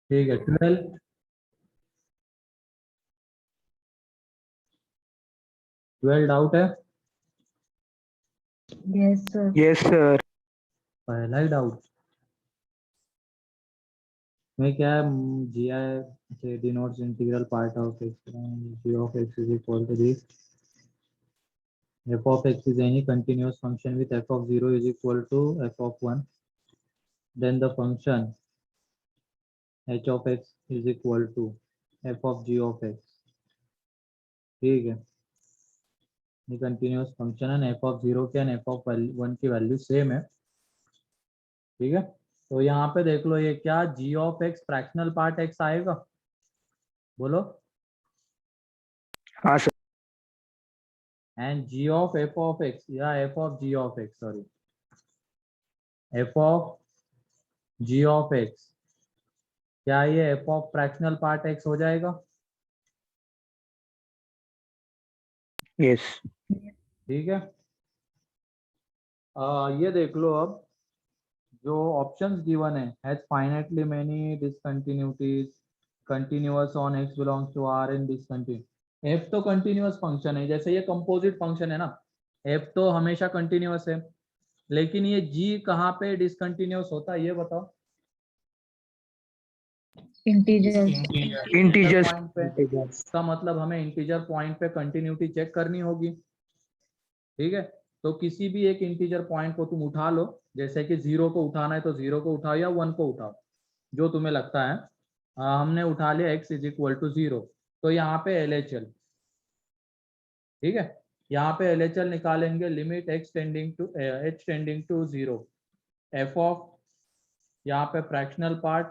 ठीक है 12 डाउट है। Yes sir. Yes sir. पहला ही डाउट में क्या है, जी आई से denotes integral part of X G of x is equal to this f of x is any continuous function with f of 0 is equal to f of 1, then the function h of x is equal to f of g of x। ठीक है, ये continuous function है, f of 0 के and f of 1 की value same है। ठीक है, तो यहाँ पे देख लो ये क्या g of x fractional part x आएगा, बोलो। हाँ sir. And g of f of x या f of g of x, sorry f of g of x, क्या ये f of fractional part x हो जाएगा? यस। ठीक है, ये देख लो अब जो ऑप्शंस गिवन है, has finitely many discontinuities, continuous on x belongs to r and discontinue. f तो कंटिन्यूअस फंक्शन है, जैसे ये कंपोजिट फंक्शन है ना, f तो हमेशा कंटिन्यूअस है, लेकिन ये g कहाँ पे डिसकंटिन्यूअस होता है ये बताओ। इंटीजर। इंटीजर्स। पॉइंट पे, इसका मतलब हमें इंटीजर पॉइंट पे कंटिन्यूटी चेक करनी होगी। ठीक है, तो किसी भी एक इंटीजर पॉइंट को तुम उठा लो, जैसे कि 0 को उठाना है तो 0 को उठाओ या 1 को उठाओ, जो तुम्हें लगता है। हमने उठा लिया x इज इक्वल टू 0, तो यहाँ पे LHL। ठीक है, यहाँ पे LHL निकालेंगे, limit h tending to 0 f of, यहाँ पे फ्रैक्शनल पार्ट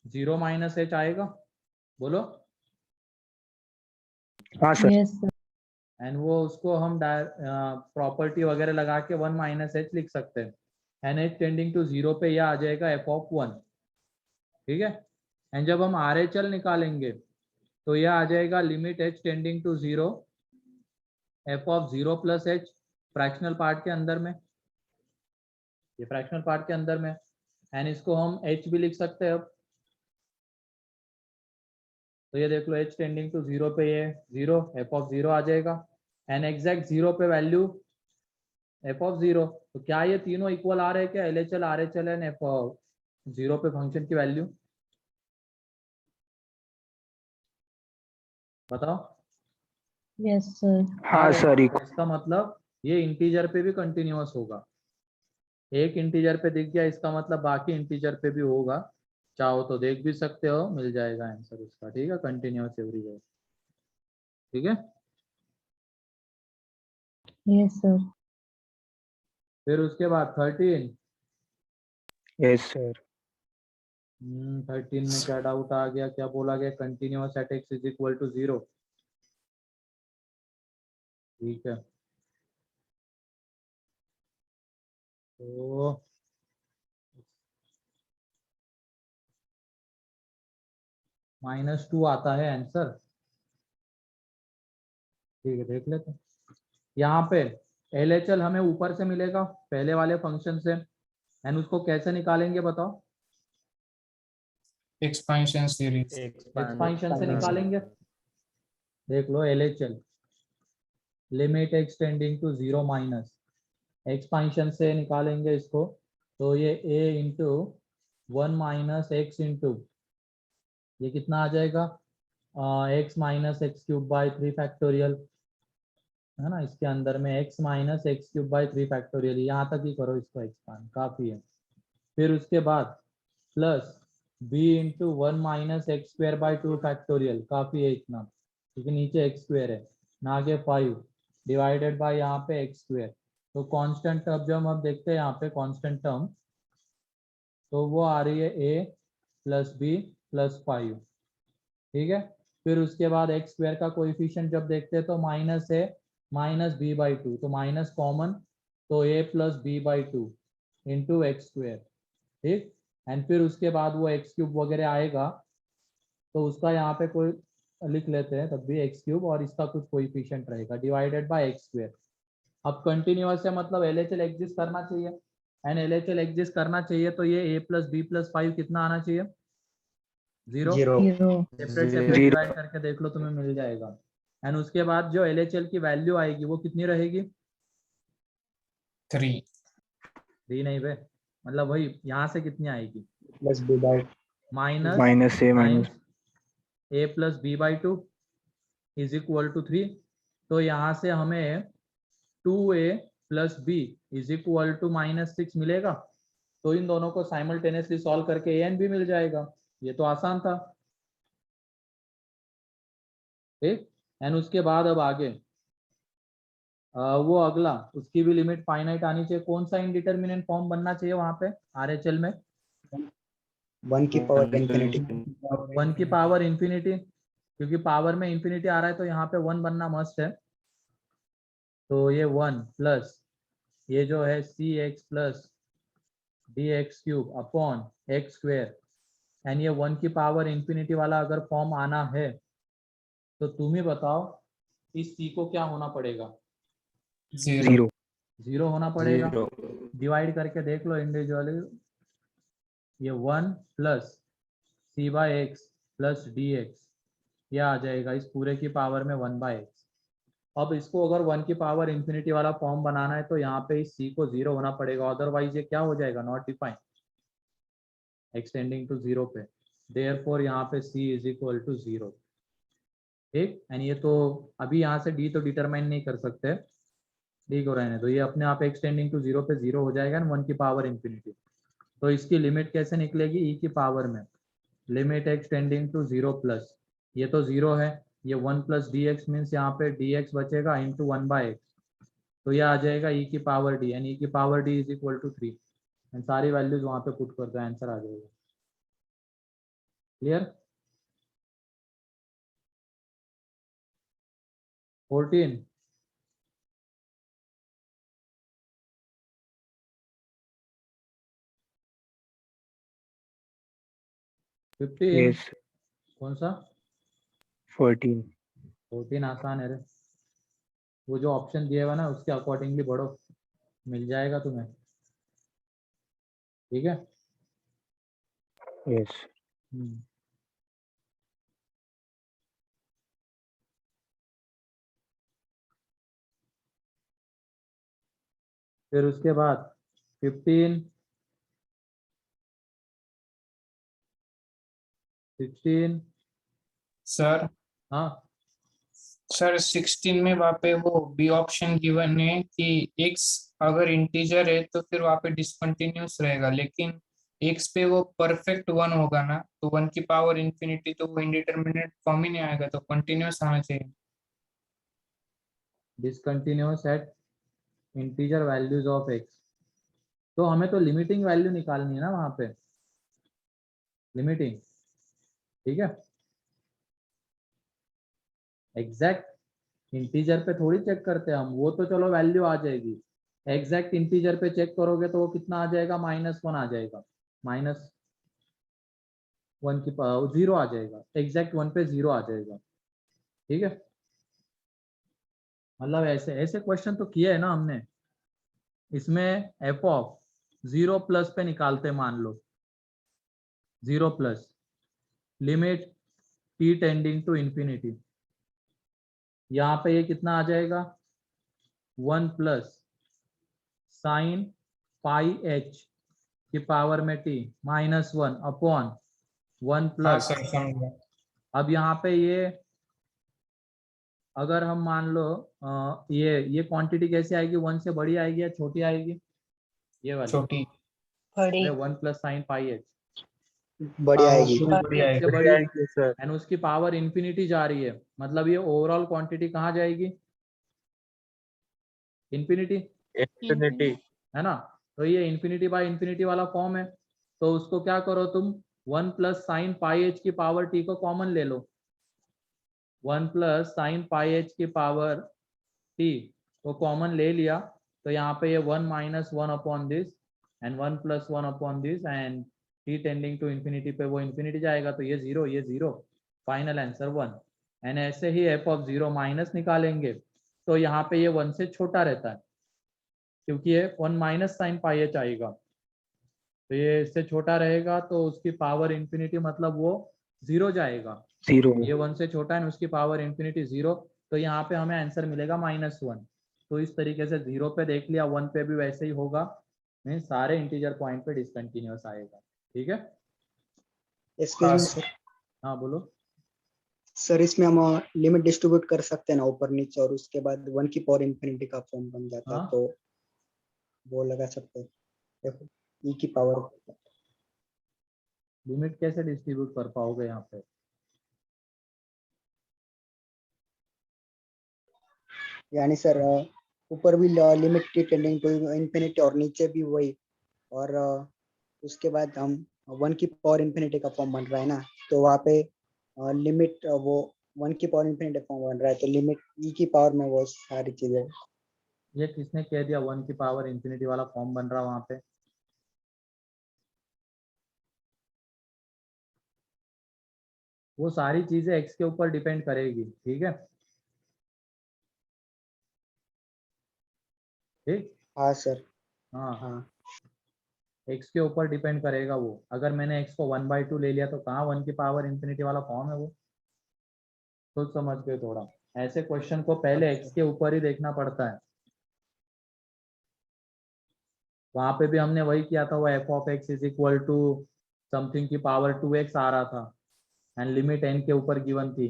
0 माइनस h आएगा, बोलो। हाँ सर। Yes sir. एंड वो उसको हम प्रॉपर्टी वगैरह लगा के 1 माइनस h लिख सकते हैं, एंड h टेंडिंग टू 0 पे यह आ जाएगा f ऑफ 1। ठीक है, एंड जब हम RHL निकालेंगे तो यह आ जाएगा limit h tending to 0 f of 0 plus h, fractional part के अंदर में, ये फ्रैक्शनल पार्ट के अंदर में, एंड इसको हम h भी लिख सकते हैं अब। तो ये देख लो h टेंडिंग टू 0 पे ये 0 f ऑफ 0 आ जाएगा, एंड एग्जैक्ट 0 पे वैल्यू f ऑफ 0। तो क्या ये तीनों इक्वल आ रहे हैं क्या, LHL RHL and f of 0 पे फंक्शन की वैल्यू, बताओ। Yes sir. हाँ सर। इसका मतलब ये इंटीजर पे भी कंटिन्यूअस होगा, एक इंटीजर पे दिख गया इसका मतलब बाकी इंटीजर पे भी होगा, चाहो तो देख भी सकते हो, मिल जाएगा आंसर उसका। ठीक है, कंटिन्यूअस एवरीवेयर। ठीक है, यस सर। फिर उसके बाद 13। Yes sir. 13 में क्या डाउट आ गया, क्या बोला गया, continuous at x is equal to 0। ठीक है, तो -2 आता है आंसर। ठीक है, देख लेते हैं। यहाँ पे LHL हमें ऊपर से मिलेगा पहले वाले फंक्शन से, एंड उसको कैसे निकालेंगे बताओ। Expansion series. एक्सपांशन से निकालेंगे। देख लो LHL, limit x tending to 0 minus, expansion से निकालेंगे इसको, तो ये a into 1 minus x into, ये कितना आ जाएगा, x minus x cube by 3 factorial, है ना, इसके अंदर में x minus x cube by 3 factorial, यहाँ तक ही करो इसको एक्सपांड, काफी है। फिर उसके बाद plus b into 1 minus x square by 2 factorial, काफी है इतना, क्योंकि नीचे एक्स स्क्वायर है ना, आगे 5 डिवाइडेड बाय यहाँ पे एक्स स्क्वायर। तो कांस्टेंट टर्म जब हम देखते हैं यहाँ पे कांस्टेंट टर्म, तो वो आ रही है a प्लस बी प्लस 5। ठीक है, फिर उसके बाद एक्स स्क्वायर का कोएफिशिएंट जब देखते हैं तो माइनस है माइनस बी बाई 2, तो माइनस कॉमन, तो a plus B by 2 into x square. ठीक, एंड फिर उसके बाद वो एक्स क्यूब वगैरह आएगा, तो उसका यहाँ पे कोई लिख लेते हैं तब भी एक्स क्यूब, और इसका कुछ कोएफिशिएंट रहेगा डिवाइडेड बाय एक्स स्क्वायर। अब कंटिन्यूअस है मतलब LHL एग्जिस्ट करना चाहिए, एंड LHL एग्जिस्ट करना चाहिए तो ये a प्लस बी प्लस 5 कितना आना चाहिए, zero zero separate separate Zero. Divide करके देख लो, तुम्हें मिल जाएगा। एंड उसके बाद जो LHL की वैल्यू आएगी वो कितनी रहेगी? 3 3 नहीं बे, मतलब वही यहाँ से कितनी आएगी? Plus B by minus Minus A minus. a plus B by 2 is equal to 3। तो यहाँ से हमें 2a plus B is equal to -6 मिलेगा। तो इन दोनों को साइमल्टेनियसली सॉल्व करके a एंड b मिल जाएगा। ये तो आसान था, ठीक। एंड उसके बाद अब आगे वो अगला, उसकी भी लिमिट फाइनाइट आनी चाहिए। कौन सा इंडिटरमिनेंट फॉर्म बनना चाहिए वहां पे RHL में? 1 की पावर इंफिनिटी 1 की पावर इंफिनिटी, क्योंकि पावर में इंफिनिटी आ रहा है तो यहाँ पे 1 बनना मस्ट है। तो ये 1 प्लस ये जो है CX plus DX³ upon x square. And ये 1 की पावर इंफिनिटी वाला अगर फॉर्म आना है तो तुम ही बताओ इस C को क्या होना पड़ेगा? 0 Zero. 0 होना पड़ेगा। डिवाइड करके देख लो इंडिविजुअली। ये 1 प्लस C/x प्लस DX ये आ जाएगा इस पूरे की पावर में 1/x। अब इसको अगर 1 की पावर इंफिनिटी वाला फॉर्म बनाना है तो यहाँ पे इस C को 0 होना पड़ेगा, अदरवाइज ये क्या हो जाएगा? नॉट डिफाइंड एक्सटेंडिंग टू 0 पे। देयरफॉर यहाँ पे C इज इक्वल टू 0, ठीक। एंड ये तो अभी यहाँ से D तो डिटरमाइन नहीं कर सकते, D को रहने दो, ये अपने आप एक्सटेंडिंग टू 0 पे 0 हो जाएगा। 1 की पावर इंफिनिटी, तो इसकी लिमिट कैसे निकलेगी? E की पावर में लिमिट एक्सटेंडिंग टू 0 प्लस, ये तो 0 है, ये 1 प्लस DX मीन्स यहाँ पे DX बचेगा इंटू 1/x। तो ये आ जाएगा E की पावर D, एंड E की power D is equal to 3। And सारी वैल्यूज वहां पे पुट कर दो, आंसर आ जाएगा। क्लियर? 14 15 Yes. कौन सा? 14. 14 आसान है रे, वो जो ऑप्शन दिए हुआ ना उसके अकॉर्डिंगली बढ़ो, मिल जाएगा तुम्हें, ठीक है। Yes. फिर उसके बाद 15 16 सर हाँ सर 16 में वहाँ पे वो बी ऑप्शन गिवन है कि x अगर इंटीजर है तो फिर वहाँ पे डिसकंटिन्यूस रहेगा, लेकिन x पे वो परफेक्ट 1 होगा ना, तो 1 की पावर इंफिनिटी तो वो इंडिटरमिनेट फॉर्म ही नहीं आएगा, तो कंटिन्यूस आना चाहिए। Discontinuous at integer values of x। तो हमें तो लिमिटिंग वैल्यू निकालनी है ना वहां पे, लिमिटिंग, ठीक है। एग्जैक्ट इंटीजर पे थोड़ी चेक करते हैं हम, वो तो चलो वैल्यू आ जाएगी। एग्जैक्ट इंटीजर पे चेक करोगे तो वो कितना आ जाएगा? -1 आ जाएगा, -1 की पावर 0 आ जाएगा, एग्जैक्ट 1 पे 0 आ जाएगा, ठीक है। मतलब ऐसे ऐसे क्वेश्चन तो किए है ना हमने। इसमें f ऑफ 0 प्लस पे निकालते, मान लो 0 plus limit t tending to infinity, यहाँ पे ये कितना आ जाएगा? 1 प्लस साइन पाई h की पावर में t -1 अपॉन 1 हाँ प्लस। सर समझ। अब यहाँ पे ये अगर हम मान लो ये क्वांटिटी कैसे आएगी? 1 से बड़ी आएगी या छोटी आएगी? ये वाली छोटी बड़ी 1 प्लस साइन पाई h बढ़िया हाँ, वो आएगी पूरी बड़ी आएगी। से बड़ी, एंड उसकी पावर इंफिनिटी जा रही है, मतलब ये ओवरऑल क्वांटिटी कहाँ जाएगी? इंफिनिटी, है ना। तो ये इंफिनिटी बाय इंफिनिटी वाला फॉर्म है, तो उसको क्या करो तुम, 1 प्लस साइन पाई h की पावर t को कॉमन ले लो। 1 प्लस साइन पाई h की पावर t को कॉमन ले लिया, तो यहाँ पे ये 1 -1 upon this and 1 plus 1 upon this, and t tending to infinity पे वो इंफिनिटी जाएगा, तो ये 0 ये 0, फाइनल आंसर 1। एंड ऐसे ही f ऑफ 0 माइनस निकालेंगे तो यहाँ पे ये 1 से छोटा रहता है, क्योंकि ये 1 माइनस साइन पाई h आएगा, तो ये इससे छोटा रहेगा, तो उसकी पावर इंफिनिटी मतलब वो 0 जाएगा, 0. ये 1 से छोटा है, उसकी पावर इंफिनिटी 0, तो यहाँ पे हमें आंसर मिलेगा -1। तो इस तरीके से 0 पे देख लिया, 1 पे भी वैसे ही होगा, नहीं सारे इंटीजर पॉइंट पे डिसकंटिन्यूअस आएगा। ठीक है, एक्सक्यूज हाँ मी सर। सर, हाँ बोलो। सर इसमें हम लिमिट डिस्ट्रीब्यूट कर सकते हैं ना ऊपर नीचे, और उसके बाद 1 की पावर इंफिनिटी का फॉर्म बन जाता है, हाँ। तो वो लगा सकते हैं। देखो e की पावर, लिमिट कैसे डिस्ट्रीब्यूट कर पाओगे यहाँ पे? यानी सर ऊपर भी लिमिट टेंडिंग टू इंफिनिटी और नीचे भी वही, और उसके बाद हम 1 की पावर इंफिनिटी का फॉर्म बन रहा है ना, तो वहाँ पे लिमिट वो 1 की पावर इंफिनिटी फॉर्म बन रहा है, तो लिमिट e की पावर में वो सारी चीजें। ये किसने कह दिया 1 की पावर इंफिनिटी वाला फॉर्म बन रहा वहां पे? वो सारी चीजें x के ऊपर डिपेंड करेगी। ठीक है, ठीक। हाँ सर। हाँ, हाँ x के ऊपर डिपेंड करेगा वो। अगर मैंने x को 1/2 ले लिया तो कहाँ 1 की पावर इंफिनिटी वाला फॉर्म है वो? तो समझ गए थोड़ा, ऐसे क्वेश्चन को पहले x के ऊपर ही देखना पड़ता है। वहां पे भी हमने वही किया था, वो f(x) is equal to something की पावर 2x आ रहा था, एंड लिमिट n के ऊपर गिवन थी,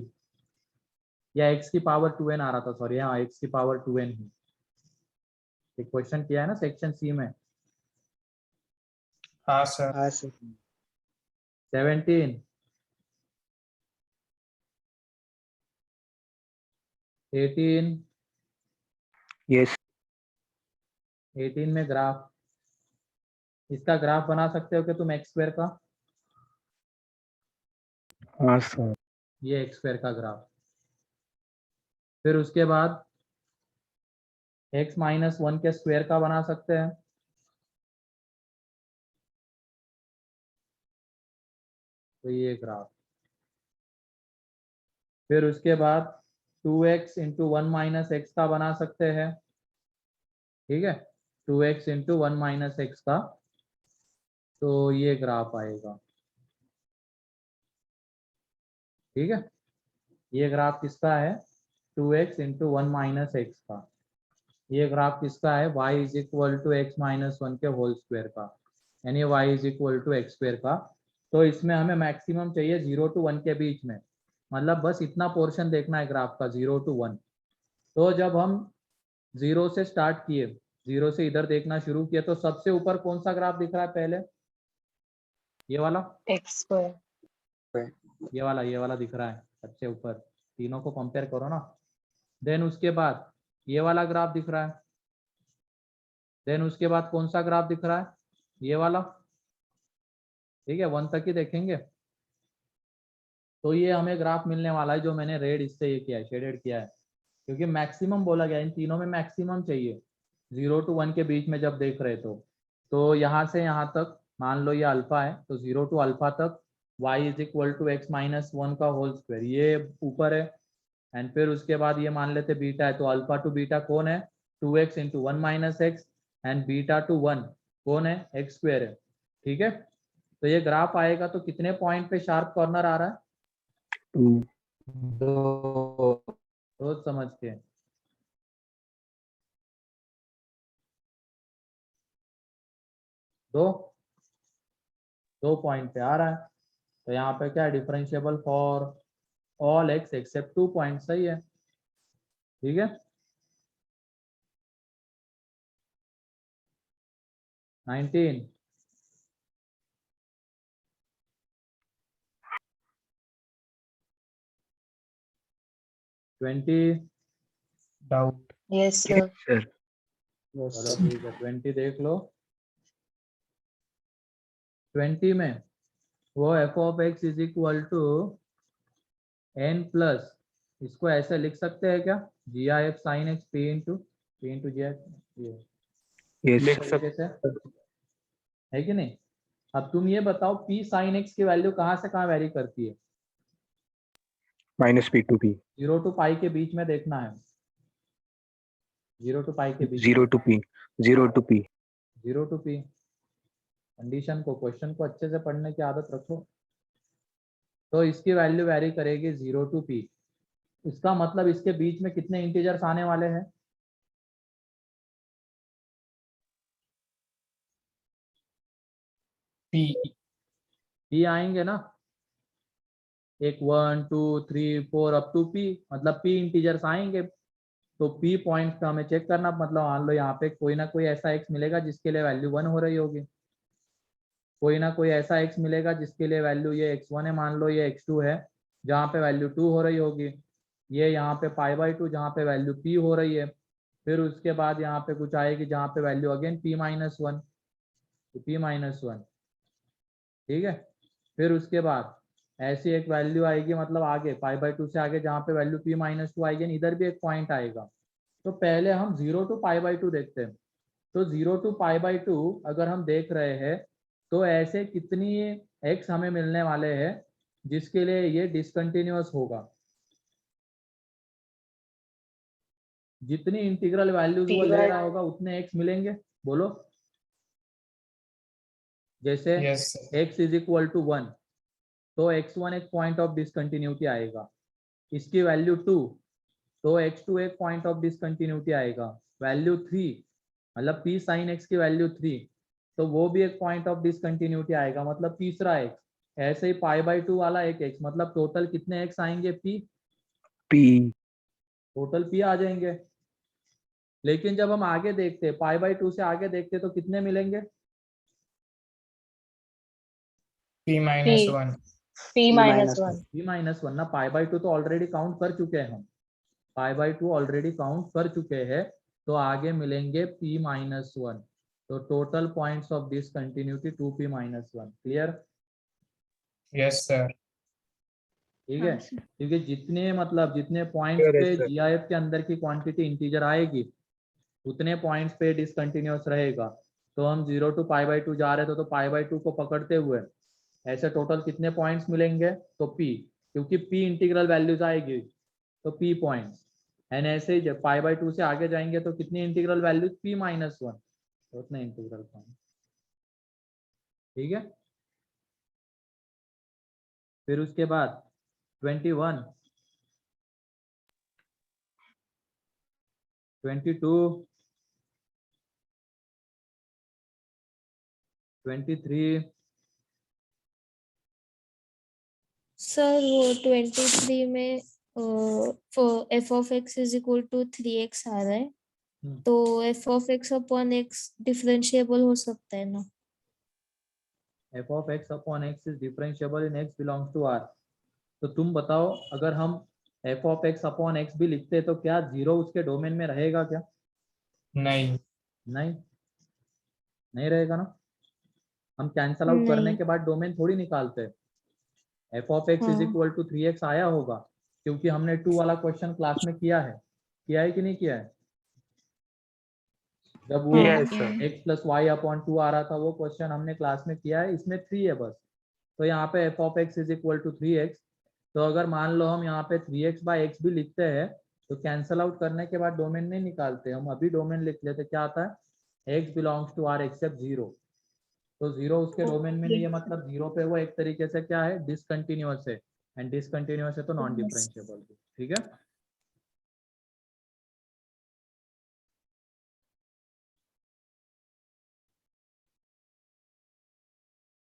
या x की पावर 2n आ रहा था, सॉरी, हाँ x की पावर 2n ही। एक क्वेश्चन किया है ना सेक्शन सी में। हाँ सर। हाँ सर। 17, 18, Yes. 18 में ग्राफ, इसका ग्राफ बना सकते हो कि तुम x² का, हाँ सर. ये x² का ग्राफ। फिर उसके बाद x - 1 के स्क्वायर का बना सकते हैं, तो ये ग्राफ। फिर उसके बाद 2x इंटू 1 - x का बना सकते हैं। ठीक है, 2x इंटू 1 - x का, तो ये ग्राफ आएगा। ठीक है, ये ग्राफ किसका है? 2x इंटू 1 - x का। ये ग्राफ किसका है? y is equal to x - 1 के होल स्क्वायर का, यानी y is equal to x² का। तो इसमें हमें मैक्सिमम चाहिए 0 to 1 के बीच में, मतलब बस इतना पोर्शन देखना है ग्राफ का, 0 to 1। तो जब हम 0 से स्टार्ट किए, 0 से इधर देखना शुरू किया, तो सबसे ऊपर कौन सा ग्राफ दिख रहा है पहले? ये वाला, x². ये वाला दिख रहा है सबसे ऊपर। तीनों को कंपेयर करो ना। देन उसके बाद ये वाला ग्राफ दिख रहा है। देन उसके बाद कौन सा ग्राफ दिख रहा है? ये वाला। ठीक है, 1 तक ही देखेंगे। तो ये हमें ग्राफ मिलने वाला है, जो मैंने रेड इससे ये किया है, शेडेड किया है, क्योंकि मैक्सिमम बोला गया, इन तीनों में मैक्सिमम चाहिए 0 to 1 के बीच में जब देख रहे तो यहाँ से यहाँ तक मान लो ये अल्फा है, तो 0 to अल्फा तक y is equal to x - 1 का होल स्क्वायर, ये ऊपर है। एंड फिर उसके बाद ये मान लेते बीटा है, तो अल्फा टू बीटा कौन है? 2x into 1 - x, and beta two 1 कौन है? x² है। ठीक है, तो ये ग्राफ आएगा तो कितने पॉइंट पे शार्प कॉर्नर आ रहा है? 2. रोज समझ के। दो दो पॉइंट पे आ रहा है, तो यहाँ पे क्या है? Differentiable for all x except 2 point, सही है। ठीक है, 19, 20, doubt. Yes, sir. Sir. Yes, चलो sir. ठीक है, 20 देख लो। 20 में वो f(x) is equal to n plus, इसको ऐसे लिख सकते हैं क्या? gif sin x p into gif, ये Yes. इस Sir. तरीके से है कि नहीं? अब तुम ये बताओ p sin x की वैल्यू कहाँ से कहाँ वेरी करती है? -p to p. 0 to पाई के बीच में देखना है, 0 to पाई के बीच 0 में, to p. 0 to p. 0 to p। Condition को, क्वेश्चन को अच्छे से पढ़ने की आदत रखो। तो इसकी वैल्यू वेरी करेगी 0 to p। इसका मतलब इसके बीच में कितने इंटीजर्स आने वाले हैं? p आएंगे ना, एक 1 2 3 4 अप टू p, मतलब p इंटीजर्स आएंगे। तो p पॉइंट का हमें चेक करना, मतलब मान लो यहाँ पे कोई ना कोई ऐसा x मिलेगा जिसके लिए वैल्यू 1 हो रही होगी, कोई ना कोई ऐसा x मिलेगा जिसके लिए वैल्यू ये x1 है, मान लो ये x2 है जहाँ पे वैल्यू 2 हो रही होगी, ये यहाँ पे π/2 जहाँ पे वैल्यू p हो रही है। फिर उसके बाद यहाँ पे कुछ आएगी जहाँ पे वैल्यू अगेन p-1, तो p-1, ठीक है। फिर उसके बाद ऐसी एक वैल्यू आएगी, मतलब आगे π/2 से आगे जहाँ पे वैल्यू p-2 आएगी, इधर भी एक पॉइंट आएगा। तो पहले हम 0 to π/2 देखते हैं। तो 0 to π/2 अगर हम देख रहे हैं तो ऐसे कितनी x हमें मिलने वाले हैं जिसके लिए ये डिसकंटिन्यूअस होगा। जितनी इंटीग्रल वैल्यूज वो ले रहा होगा उतने x मिलेंगे, बोलो। जैसे yes x is equal to 1, तो x1 एक पॉइंट ऑफ डिसकंटिन्यूटी आएगा, इसकी वैल्यू 2, तो x2 एक पॉइंट ऑफ डिसकंटिन्यूटी आएगा, वैल्यू 3, मतलब p sin x की वैल्यू 3, तो वो भी एक पॉइंट ऑफ डिसकंटिन्यूटी आएगा, मतलब तीसरा x। ऐसे ही π/2 वाला एक x, मतलब टोटल कितने x आएंगे? p, टोटल p आ जाएंगे। लेकिन जब हम आगे देखते π/2 से आगे देखते तो कितने मिलेंगे? p-1 p-1 p-1 ना, π/2 तो ऑलरेडी काउंट कर चुके हैं हम, π/2 ऑलरेडी काउंट कर चुके हैं, तो आगे मिलेंगे p-1। तो total points of discontinuity 2p-1। Clear? Yes sir ठीक है, क्योंकि जितने मतलब जितने पॉइंट्स Clear है, पे sir. जीआईएफ के अंदर की क्वांटिटी इंटीजर आएगी उतने पॉइंट्स पे डिसकंटिन्यूअस रहेगा। तो हम 0 to π/2 जा रहे थे, तो π/2 को पकड़ते हुए ऐसे टोटल कितने पॉइंट्स मिलेंगे? तो p, क्योंकि p इंटीग्रल वैल्यूज आएगी तो p पॉइंट्स। एंड ऐसे ही जब π/2 से आगे जाएंगे तो कितनी इंटीग्रल वैल्यूज? p-1, उतने इंटीग्रल पॉइंट। ठीक है। फिर उसके बाद 21, 22, 23, सर वो 23 में f of x is equal to 3x आ रहा है, तो f of x upon x differentiable हो सकता है ना? f of x upon x is differentiable in x belongs to R। तो तुम बताओ, अगर हम f of x upon x भी लिखते तो क्या 0 उसके डोमेन में रहेगा क्या? नहीं नहीं, नहीं रहेगा ना। हम कैंसल आउट करने नहीं। के बाद डोमेन थोड़ी निकालते। f of x इज हाँ। इक्वल टू 3x आया होगा, क्योंकि हमने 2 वाला क्वेश्चन क्लास में किया है कि नहीं किया है? जब वो Yes, sir. x plus y upon 2 आ रहा था, वो क्वेश्चन हमने क्लास में किया है, इसमें 3 है बस। तो यहाँ पे f of x is equal to 3x, तो अगर मान लो हम यहाँ पे 3x बाई एक्स भी लिखते हैं तो कैंसल आउट करने के बाद डोमेन नहीं निकालते, हम अभी डोमेन लिख लेते। क्या आता है? x belongs to R except 0। तो 0 उसके डोमेन में नहीं है, मतलब 0 पे वो एक तरीके से क्या है? डिसकंटिन्यूअस है, एंड डिसकंटिन्यूअस है तो नॉन डिफरेंशिएबल। ठीक है।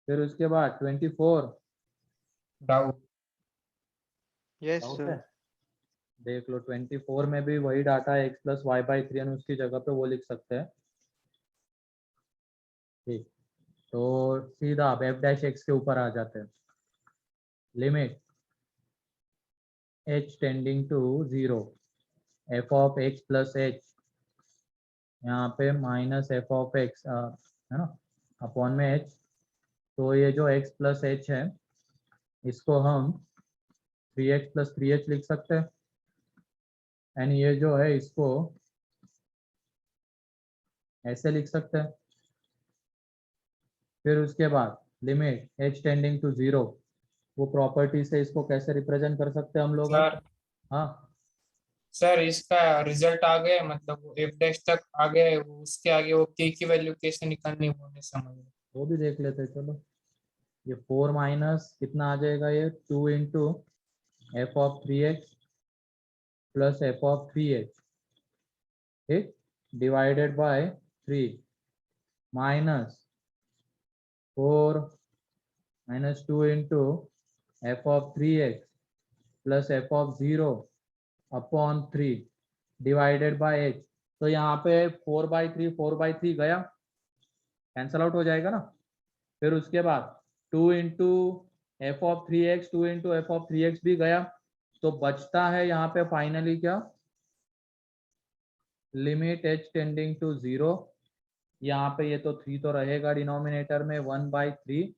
फिर उसके बाद 24 डाउट Yes, डाउट sir. है? देख लो, 24 में भी वही डाटा है, x प्लस वाई बाई 3, उसकी जगह पे वो लिख सकते हैं। ठीक, तो सीधा आप एफ डैश एक्स के ऊपर आ जाते हैं। Limit h tending to 0, f of x plus h, यहाँ पे माइनस एफ ऑफ एक्स है ना, अपॉन में h। तो ये जो x प्लस h है इसको हम 3x प्लस 3h लिख सकते हैं, एंड ये जो है इसको ऐसे लिख सकते हैं। फिर उसके बाद लिमिट h टेंडिंग टू 0, वो प्रॉपर्टी से इसको कैसे रिप्रेजेंट कर सकते हैं हम लोग? सर हाँ, सर इसका रिजल्ट आ गया, मतलब वो f डैश तक आ गया है, वो उसके आगे वो k की वैल्यू कैसे निकालनी वो नहीं समझ रहा। वो भी देख लेते हैं, चलो। ये 4 माइनस कितना आ जाएगा, ये 2 into F of 3x plus F of 3h, ठीक, divided by 3 minus 4 minus 2 into F of 3x plus F of 0 upon 3 divided by h। तो यहाँ पे 4/3 गया, कैंसल आउट हो जाएगा ना। फिर उसके बाद 2 into F of 3x 2 into F of 3x भी गया, तो बचता है यहाँ पे फाइनली क्या, लिमिट h टेंडिंग टू 0। यहाँ पे ये तो 3 तो रहेगा डिनोमिनेटर में, 1/3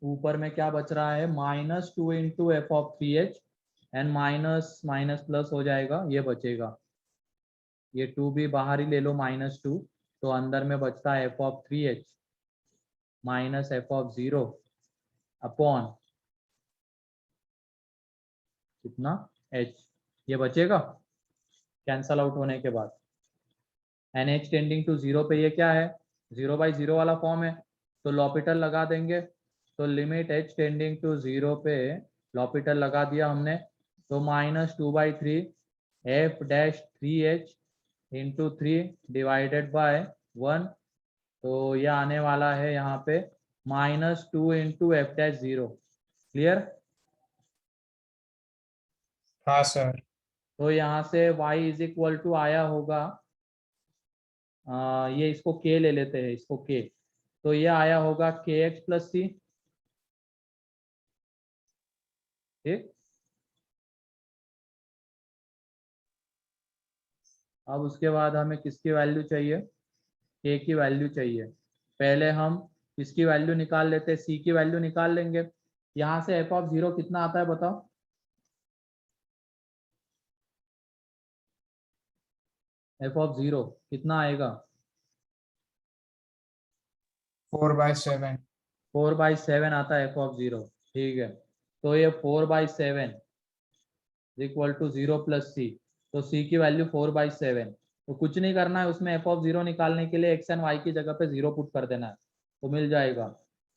ऊपर में क्या बच रहा है, minus 2 into F of 3h and minus minus plus हो जाएगा, ये बचेगा, ये 2 भी बाहर ही ले लो -2, तो अंदर में बचता है F of 3h minus F of 0 upon कितना h, ये बचेगा कैंसल आउट होने के बाद। एन एच टेंडिंग टू 0 पे ये क्या है, 0/0 वाला फॉर्म है, तो लॉपिटल लगा देंगे। तो लिमिट h टेंडिंग टू 0 पे लॉपिटल लगा दिया हमने, तो -2/3 F dash 3h into 3 divided by 1, तो ये आने वाला है यहाँ पे -2 इंटू एफ डैश 0। क्लियर? हाँ सर। तो यहाँ से y इज इक्वल टू आया होगा, ये इसको k ले लेते हैं, इसको k, तो ये आया होगा kx प्लस c, ठीक। अब उसके बाद हमें किसकी वैल्यू चाहिए, k की वैल्यू चाहिए। पहले हम किसकी वैल्यू निकाल लेते हैं, c की वैल्यू निकाल लेंगे। यहाँ से f ऑफ 0 कितना आता है बताओ, f ऑफ 0 कितना आएगा, 4/7। 4/7 आता है f ऑफ 0, ठीक है। तो ये 4/7 इक्वल टू 0 प्लस c, तो c की वैल्यू 4/7, तो कुछ नहीं करना है उसमें, f ऑफ 0 निकालने के लिए x एंड y की जगह पे 0 पुट कर देना है, तो मिल जाएगा।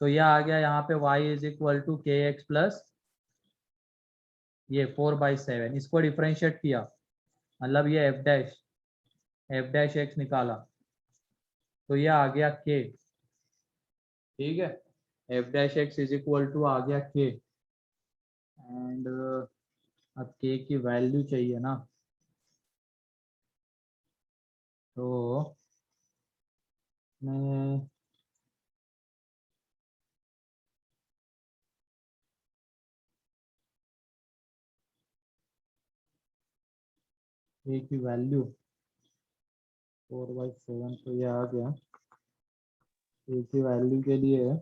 तो यह आ गया यहाँ पे y is equal to kx plus ये 4/7, इसको डिफ्रेंशिएट किया, मतलब ये f डैश x निकाला, तो यह आ गया k, ठीक है। f dash x is equal to आ गया k, एंड अब k की वैल्यू चाहिए ना, तो मैं k की वैल्यू 4/7, तो ये आ गया k की वैल्यू के लिए,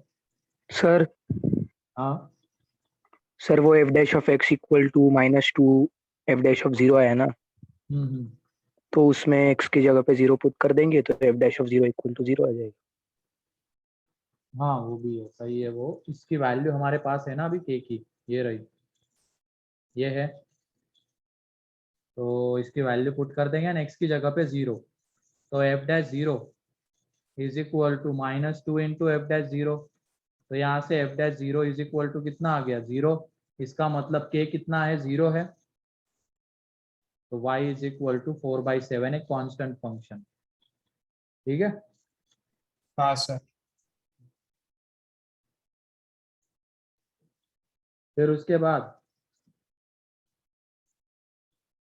सर हाँ सर वो F dash of x equal to -2 F dash of 0 आया ना, तो उसमें एक्स की जगह पे 0 पुट कर देंगे तो F dash of 0 equal to 0 आ जाएगा। हाँ वो भी है, सही है। वो इसकी वैल्यू हमारे पास है ना अभी k की, ये रही, ये है, तो इसकी वैल्यू पुट कर देंगे नेक्स्ट की जगह पे 0, तो F dash 0 is equal to -2 into F dash 0, तो यहाँ से F dash 0 is equal to कितना आ गया 0, इसका मतलब k कितना है 0 है, तो y इज इक्वल टू 4/7, एक कांस्टेंट फंक्शन, ठीक है। हाँ सर। फिर उसके बाद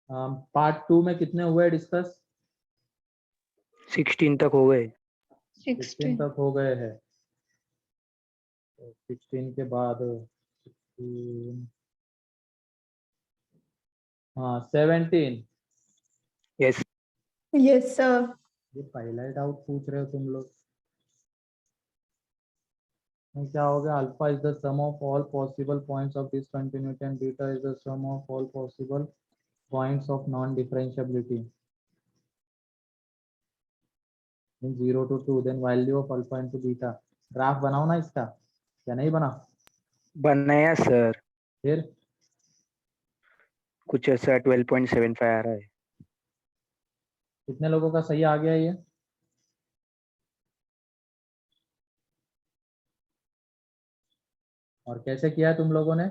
पार्ट 2 में कितने हुए डिस्कस, 16 तक हो गए। 16 तक हो गए हैं, तो 16 के बाद 16, हाँ 17, यस Yes, sir. ये पहला ही डाउट पूछ रहे हो तुम लोग। क्या हो गया, alpha is the sum of all possible points of discontinuity and beta is the sum of all possible points of non differentiability in 0 to 2, then value of alpha into beta. Graph बनाओ ना इसका, क्या नहीं बना, बनाया sir, फिर कुछ ऐसा 12.75 आ रहा है। कितने लोगों का सही आ गया ये, और कैसे किया है तुम लोगों ने?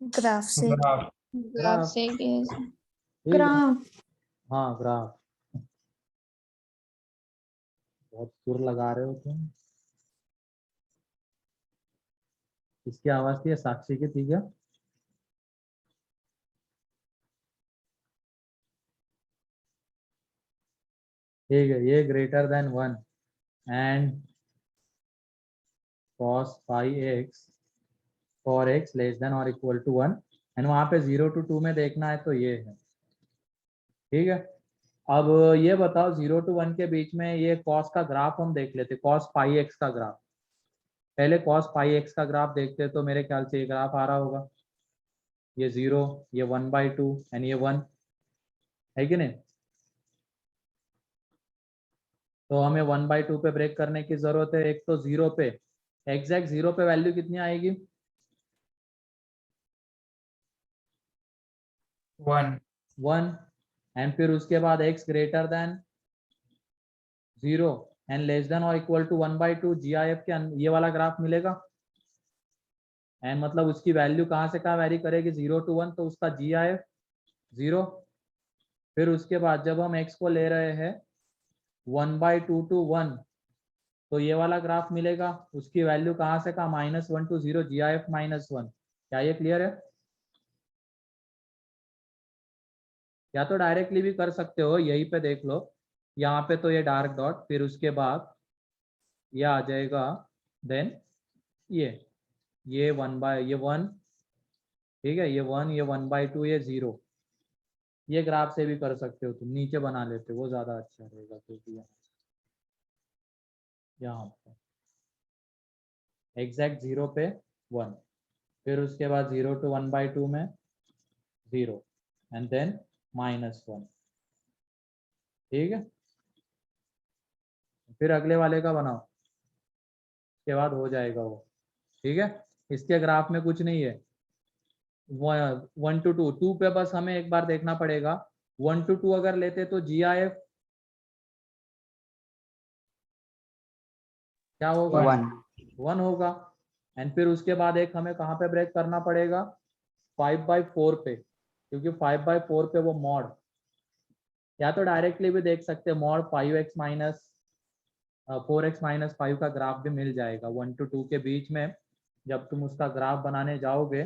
ग्राफ से ग्राफ ग्राफ। ठीक है। हाँ ग्राफ। बहुत सुर लगा रहे हो तुम। किसकी आवाज थी? साक्षी की थी क्या? ठीक है, ये greater than 1 and cos pi x for x less than और इक्वल टू 1 एंड वहां पे 0 to 2 में देखना है तो ये है। ठीक है, अब ये बताओ 0 to 1 के बीच में ये cos का ग्राफ हम देख लेते, cos pi x का ग्राफ। पहले cos pi x का ग्राफ देखते तो मेरे ख्याल से ये ग्राफ आ रहा होगा, ये 0, ये 1/2 एंड ये 1 है कि नहीं? तो हमें 1/2 पे ब्रेक करने की जरूरत है। एक तो 0 पे, एग्जैक्ट 0 पे वैल्यू कितनी आएगी? 1 एंड फिर उसके बाद x greater then 0 and less than और इक्वल टू 1/2 GIF के ये वाला ग्राफ मिलेगा। एंड मतलब उसकी वैल्यू कहाँ से कहाँ वेरी करेगी? 0 to 1 तो उसका GIF 0। फिर उसके बाद जब हम x को ले रहे हैं 1/2 to 1 तो ये वाला ग्राफ मिलेगा, उसकी वैल्यू कहाँ से कहाँ? -1 to 0 GIF -1। क्या ये क्लियर है? या तो डायरेक्टली भी कर सकते हो, यहीं पे देख लो, यहाँ पे तो ये डार्क डॉट, फिर उसके बाद ये आ जाएगा, देन ये 1 ठीक है, ये 1, ये 1/2, ये 0। ये ग्राफ से भी कर सकते हो तुम, नीचे बना लेते हो वो ज्यादा अच्छा रहेगा, क्योंकि यहाँ पे एग्जैक्ट 0 पे 1, फिर उसके बाद 0 to 1/2 में 0 एंड देन -1। ठीक है, फिर अगले वाले का बनाओ, उसके बाद हो जाएगा वो। ठीक है, इसके ग्राफ में कुछ नहीं है, 1 to 2 पे बस हमें एक बार देखना पड़ेगा। 1 to 2 अगर लेते तो GIF क्या होगा? 1 होगा। एंड फिर उसके बाद एक हमें कहाँ पे ब्रेक करना पड़ेगा? 5/4 पे, क्योंकि 5/4 पे वो मॉड, या तो डायरेक्टली भी देख सकते हैं, mod 5x minus 4x minus 5 का ग्राफ भी मिल जाएगा। 1 to 2 के बीच में जब तुम उसका ग्राफ बनाने जाओगे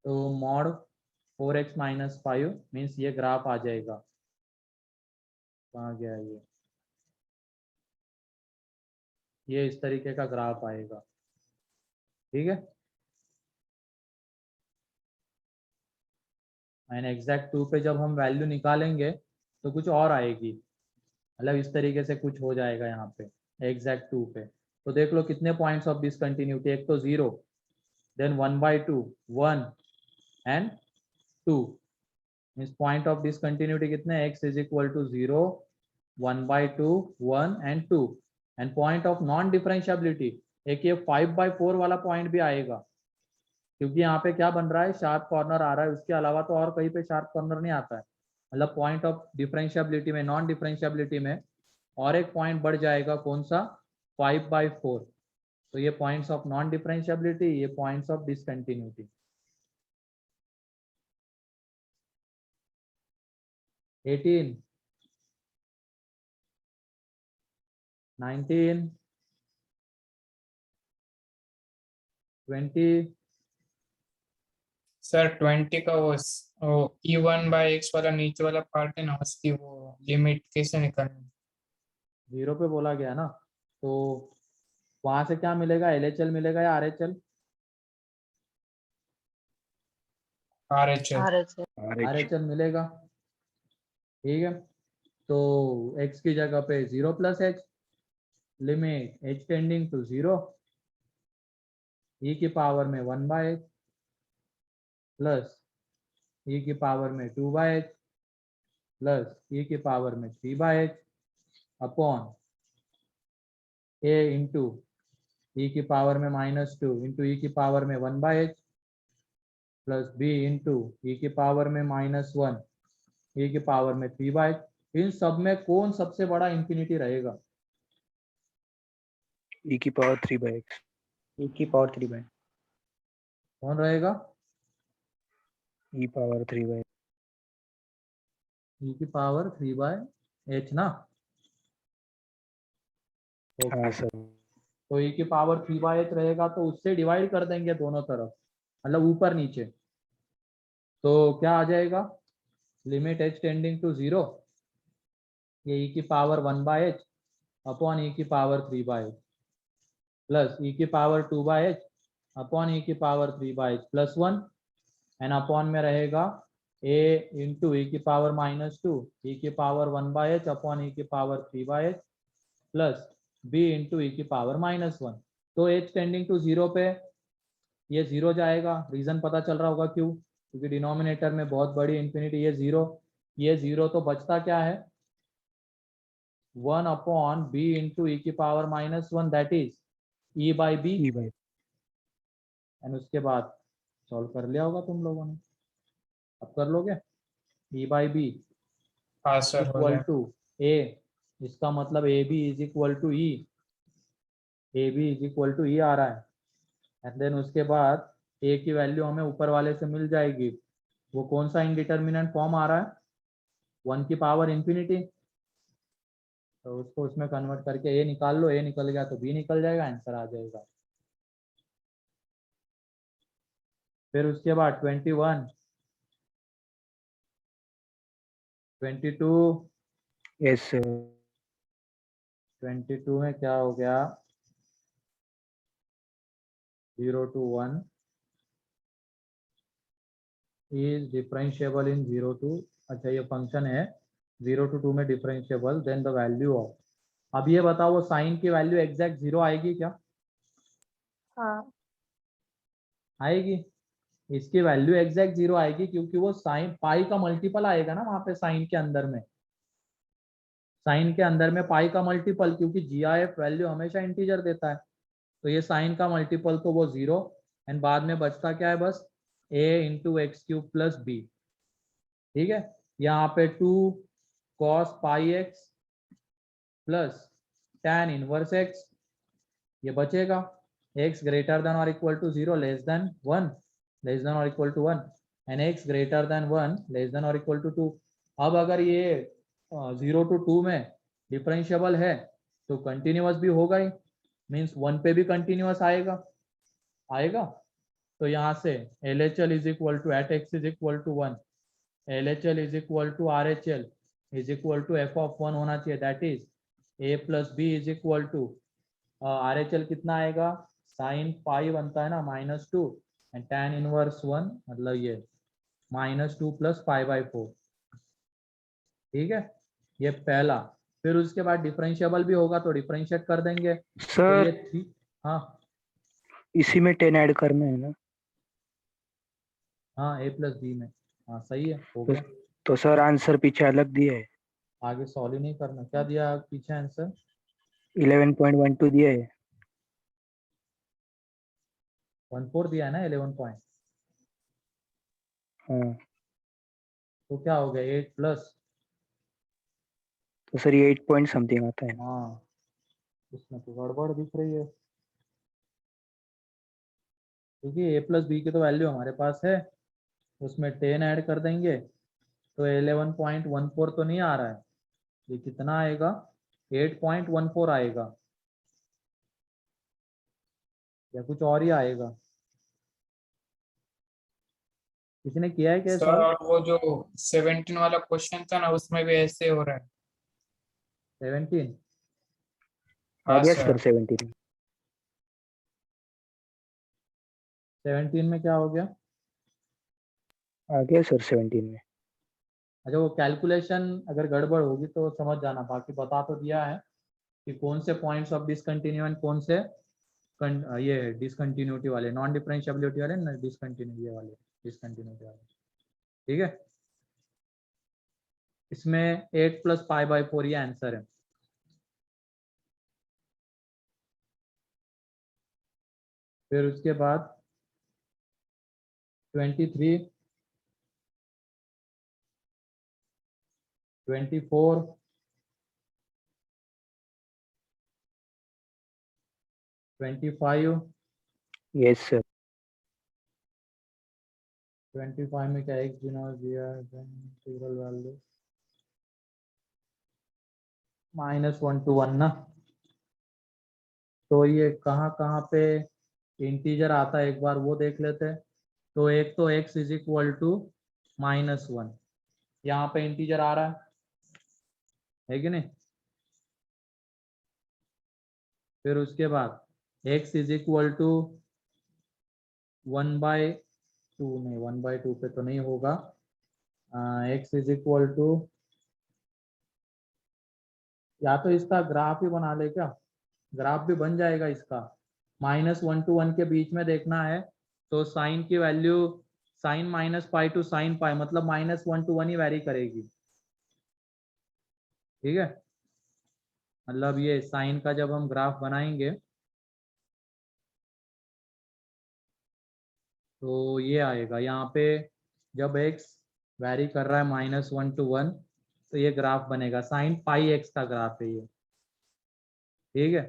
तो मॉड 4x माइनस 5 मीन्स ये ग्राफ आ जाएगा। कहाँ गया ये इस तरीके का ग्राफ आएगा। ठीक है, एंड एग्जैक्ट 2 पे जब हम वैल्यू निकालेंगे तो कुछ और आएगी, मतलब इस तरीके से कुछ हो जाएगा यहाँ पे एग्जैक्ट 2 पे। तो देख लो कितने पॉइंट्स ऑफ डिसकंटिन्यूटी, एक तो 0, then 1/2, 1 and 2। Means point of discontinuity कितने? x is equal to 0, 1/2, 1 and 2। And point of non differentiability, एक ये 5/4 वाला पॉइंट भी आएगा, क्योंकि यहाँ पे क्या बन रहा है? शार्प कॉर्नर आ रहा है, उसके अलावा तो और कहीं पे शार्प कॉर्नर नहीं आता है। मतलब पॉइंट ऑफ डिफरेंशियबिलिटी में, नॉन डिफरेंशियबिलिटी में और एक पॉइंट बढ़ जाएगा, कौन सा? 5/4। तो ये पॉइंट्स ऑफ नॉन डिफरेंशियबिलिटी, ये पॉइंट्स ऑफ डिसकंटिन्यूटी। 18, 19, 20। सर 20 का वो E1/x वाला नीचे वाला पार्ट है ना, उसकी वो लिमिट कैसे निकालनी? 0 पे बोला गया ना, तो वहां से क्या मिलेगा? LHL मिलेगा या RHL? RHL। RHL मिलेगा। ठीक है, तो x की जगह पे 0 + h, limit h tending to 0, e की पावर में 1/h प्लस e की पावर में 2/h प्लस e की पावर में 3/h upon a into e की पावर में -2 इंटू e की पावर में 1/h plus b into e की पावर में -1 e की पावर में 3/h। इन सब में कौन सबसे बड़ा इंफिनिटी रहेगा? e की पावर 3/x। e की पावर 3 बाय कौन रहेगा? e पावर 3 बाय e की पावर 3/h ना. ओके, हाँ सर. तो e की पावर 3/h रहेगा तो उससे डिवाइड कर देंगे दोनों तरफ, मतलब ऊपर नीचे. तो क्या आ जाएगा? लिमिट h टेंडिंग टू 0, ये e की पावर 1/h अपॉन e की पावर 3/h प्लस e की पावर 2/h अपॉन e की power 3/h plus 1 and upon में रहेगा a इंटू e की पावर -2 e की पावर 1/h अपॉन e की power 3/h plus b into e की power -1. तो h टेंडिंग टू 0 पे ये 0 जाएगा. रीजन पता चल रहा होगा क्यों? क्योंकि डिनोमिनेटर में बहुत बड़ी इंफिनिटी, ये 0 तो बचता क्या है? 1 अपॉन b इंटू e की power -1 that is e by B. e by and उसके बाद सॉल्व कर लिया होगा तुम लोगों ने, अब कर लोगे. e बाई बी हाँ सर, हो इक्वल गया. टू a, इसका मतलब A B is equal to E, A B is equal to E आ रहा है. एंड देन उसके बाद a की वैल्यू हमें ऊपर वाले से मिल जाएगी. वो कौन सा इनडिटर्मिनेंट फॉर्म आ रहा है? 1 की पावर इंफिनिटी. तो उसको उसमें कन्वर्ट करके a निकाल लो, a निकल गया तो b निकल जाएगा, आंसर आ जाएगा. फिर उसके बाद 21, 22, यस सर. 22 में क्या हो गया? 0 to 1 is differentiable in 0 to, अच्छा ये फंक्शन है 0 to 2 में differentiable, then the value of. अब ये बताओ वो साइन की वैल्यू एग्जैक्ट 0 आएगी क्या? हाँ. आएगी. इसकी वैल्यू एग्जैक्ट 0 आएगी क्योंकि वो साइन पाई का मल्टीपल आएगा ना वहां पे साइन के अंदर में. साइन के अंदर में पाई का मल्टीपल, क्योंकि GIF वैल्यू हमेशा इंटीजर देता है. तो ये साइन का मल्टीपल तो वो 0 एंड बाद में बचता क्या है? बस a into x cube plus B. ठीक है, यहाँ पे 2 cos pi x plus tan inverse x, ये बचेगा. x ग्रेटर देन और equal to 0 less than 1, less than और equal to 1 and x greater than 1 less than और इक्वल टू 2. अब अगर ये 0 to 2 में डिफरेंशिएबल है तो कंटिन्यूअस भी होगा ही, मीन्स 1 पे भी कंटिन्यूअस आएगा. तो यहाँ से LHL is equal to at x is equal to 1, LHL is equal to RHL is equal to f of 1 होना चाहिए, that is a plus B is equal to RHL कितना आएगा? साइन पाई बनता है ना -2 एंड tan इनवर्स 1, मतलब ये -2 plus π/4. ठीक है, ये पहला. फिर उसके बाद डिफरेंशिएबल भी होगा तो डिफरेंशिएट कर देंगे. तो सर ये हाँ इसी में 10 ऐड करना है ना? हाँ, a प्लस बी में. हाँ सही है, हो तो, गया. तो सर आंसर पीछे अलग दिया है. आगे सॉल्व ही नहीं करना. क्या दिया पीछे आंसर? 11.12 दिया है. 1/4 दिया है ना 11 पॉइंट. हाँ, तो क्या हो गया 8 प्लस, तो सर ये 8 पॉइंट समथिंग आता है. हाँ इसमें तो गड़बड़ दिख रही है क्योंकि a प्लस बी की तो वैल्यू हमारे पास है, उसमें 10 ऐड कर देंगे तो 11.14 तो नहीं आ रहा है. ये कितना आएगा? 8.14 आएगा या कुछ और ही आएगा? किसने किया है क्या सर, सॉल्व? और वो जो 17 वाला क्वेश्चन था ना, उसमें भी ऐसे हो रहा है. 17 आ हाँ गया सर. सर 17. 17 में क्या हो गया? आ गया सर 17 में. अच्छा वो कैलकुलेशन अगर गड़बड़ होगी तो समझ जाना, बाकी बता तो दिया है कि कौन से पॉइंट्स ऑफ डिसकंटिन्यू एंड कौन से ये डिसकंटिन्यूटी वाले, नॉन डिफरेंशिएबिलिटी वाले, डिसकंटिन्यूटी वाले, डिसकंटिन्यूटी वाले. ठीक है, इसमें 8 प्लस π/4 ये आंसर है. फिर उसके बाद 23, 24, 25, यस सर। 25 में क्या x डिनोट दिया है, इंटीग्रल वैल्यू -1 to 1 ना। तो ये कहाँ कहाँ पे इंटीजर आता है एक बार वो देख लेते हैं। तो एक तो x इज इक्वल टू -1, यहाँ पे इंटीजर आ रहा है कि नहीं। फिर उसके बाद x इज इक्वल टू 1/2, नहीं 1/2 पे तो नहीं होगा। x इज इक्वल टू, या तो इसका ग्राफ ही बना ले क्या, ग्राफ भी बन जाएगा इसका। -1 to 1 के बीच में देखना है तो साइन की value sin -pi to sin पाई, मतलब -1 to 1 ही वैरी करेगी। ठीक है, मतलब ये साइन का जब हम ग्राफ बनाएंगे तो ये आएगा यहाँ पे। जब x वैरी कर रहा है -1 to 1 तो ये ग्राफ बनेगा, sin पाई x का ग्राफ है ये। ठीक है,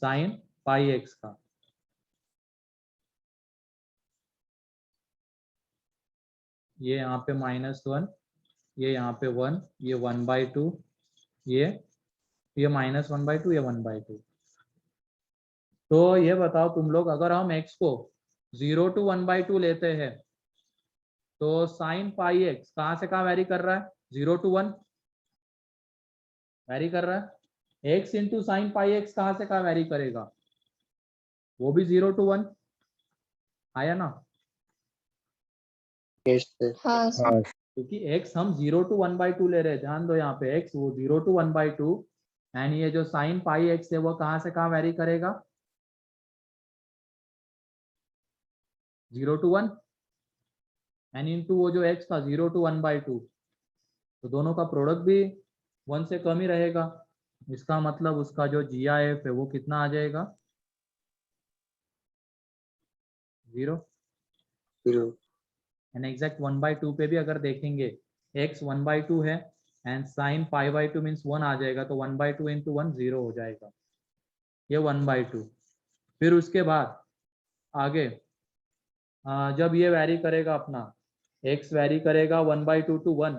sin पाई x का। ये यहाँ पे -1, ये यहाँ पे 1, ये 1/2, ये -1/2, ये 1/2। तो ये बताओ तुम लोग, अगर हम x को 0 to 1/2 लेते हैं तो sin पाई x कहाँ से कहाँ वैरी कर रहा है, 0 to 1 वैरी कर रहा है। x into sine pi x कहाँ से कहाँ वैरी करेगा, वो भी 0 to 1 आया ना। Yes sir. हाँ हाँ क्योंकि x हम 0 to 1/2 ले रहे हैं, ध्यान दो यहाँ पे x वो 0 to 1/2 एंड ये जो साइन पाई x है वो कहाँ से कहाँ वैरी करेगा, 0 to 1 एंड इनटू वो जो x का 0 to 1/2, तो दोनों का प्रोडक्ट भी 1 से कम ही रहेगा। इसका मतलब उसका जो GIF है वो कितना आ जाएगा, 0। एंड एग्जैक्ट 1/2 पे भी अगर देखेंगे x 1/2 है एंड साइन पाई/2 मीन्स 1 आ जाएगा, तो 1/2 इंटू 1 0 हो जाएगा, ये 1/2। फिर उसके बाद आगे जब ये वैरी करेगा अपना x वैरी करेगा 1/2 to 1,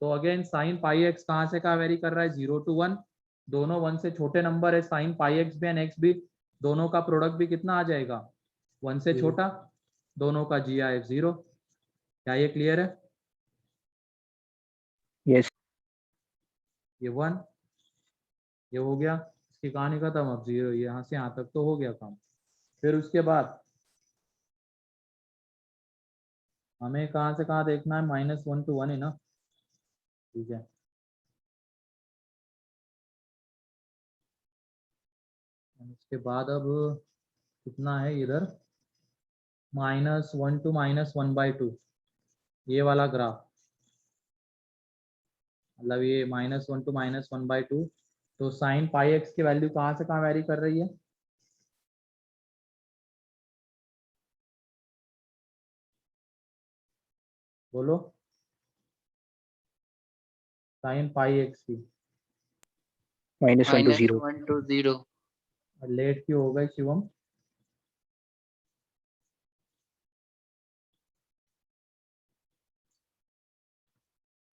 तो अगेन साइन पाई x कहाँ से कहाँ वैरी कर रहा है, 0 to 1, दोनों 1 से छोटे नंबर है, साइन पाई x भी एंड x भी, दोनों का प्रोडक्ट भी कितना आ जाएगा, 1 से छोटा, दोनों का GIF 0। क्या ये क्लियर है, यस। ये 1, ये हो गया, इसकी कहानी खत्म। अब 0 यहाँ से यहाँ तक तो हो गया काम। फिर उसके बाद हमें कहाँ से कहाँ देखना है, -1 to 1 है ना। ठीक है, उसके बाद अब कितना है इधर, -1 to -1/2, ये वाला ग्राफ, मतलब ये -1 to -1/2। तो साइन पाई x की वैल्यू कहाँ से कहाँ वैरी कर रही है, बोलो, साइन पाई x की। -1 to 0। -1 to 0. लेट क्यों हो गई शिवम,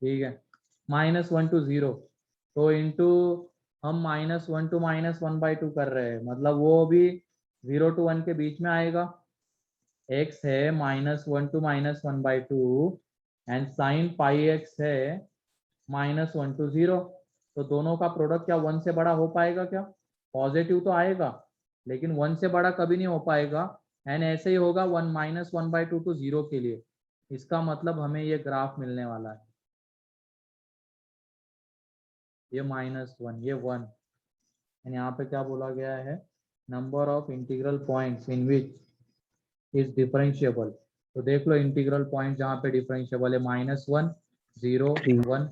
ठीक है, -1 to 0, तो इंटू हम -1 to -1/2 कर रहे हैं, मतलब वो भी 0 to 1 के बीच में आएगा। x है -1 to -1/2 and sine pi x है -1 to 0, तो दोनों का प्रोडक्ट क्या 1 से बड़ा हो पाएगा क्या, पॉजिटिव तो आएगा लेकिन 1 से बड़ा कभी नहीं हो पाएगा। एंड ऐसे ही होगा 1 -1/2 to 0 के लिए। इसका मतलब हमें ये ग्राफ मिलने वाला है, ये -1, ये 1, एंड यहाँ पे क्या बोला गया है, number of integral points in which is differentiable. तो देख लो इंटीग्रल पॉइंट जहाँ पे डिफरेंशिएबल है, -1, 0 and 1।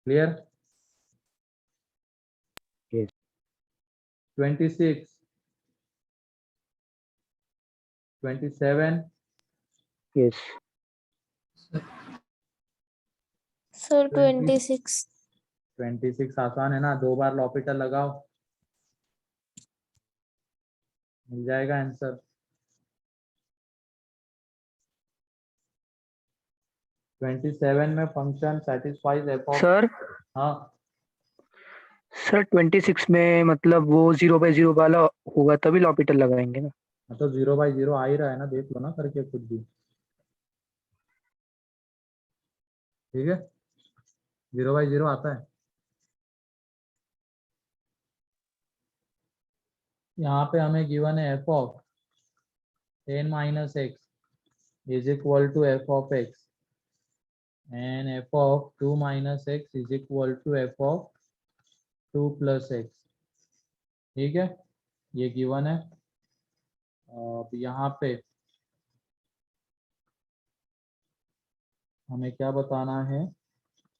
Clear, yes. 26, 27, yes. Sir 20 26। 26 आसान है ना, 2 बार लॉपिटल लगाओ, मिल जाएगा आंसर। 27 में function satisfies F of, sir हाँ सर 26 में मतलब वो 0/0 वाला होगा तभी लॉपिटल लगाएंगे ना। तो 0/0 आ ही रहा है ना, देख लो ना करके खुद भी, ठीक है 0/0 आता है। यहाँ पे हमें गिवन है F of 10 - x is equal to F of x and F of 2 - x is equal to F of 2 + x, ठीक है ये गिवन है। अब यहाँ पे हमें क्या बताना है,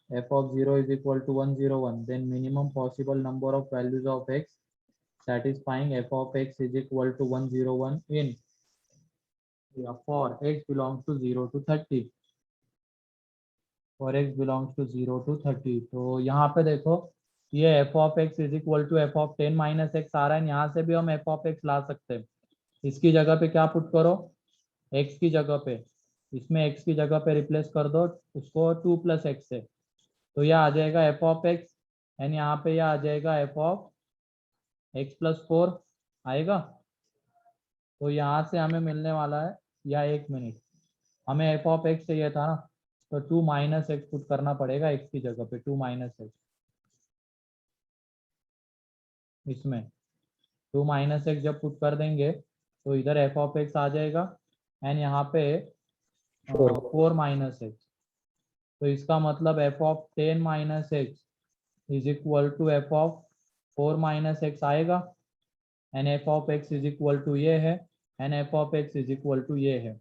f of 0 is equal to 101, then minimum possible number of values of x satisfying f of x is equal to 101 in for x belongs to 0 to 30, for x belongs to 0 to 30। तो यहाँ पे देखो ये f of x is equal to f of 10 - x आ रहा है, यहाँ से भी हम f of x ला सकते हैं। इसकी जगह पे क्या पुट करो, x की जगह पे, इसमें x की जगह पे रिप्लेस कर दो उसको 2 + x से, तो यह आ जाएगा f ऑफ x एंड यहाँ पे यह आ जाएगा f ऑफ x + 4 आएगा। तो यहाँ से हमें मिलने वाला है, या 1 मिनट, हमें f ऑफ x चाहिए था ना, तो 2 - x पुट करना पड़ेगा x की जगह पे, 2 - x इसमें 2 - x जब पुट कर देंगे तो इधर f ऑफ x आ जाएगा एंड यहाँ पे 4 - x, तो इसका मतलब f of 10 - x is equal to f of 4 - x आएगा and f of x is equal to ये है and f of x is equal to ये है।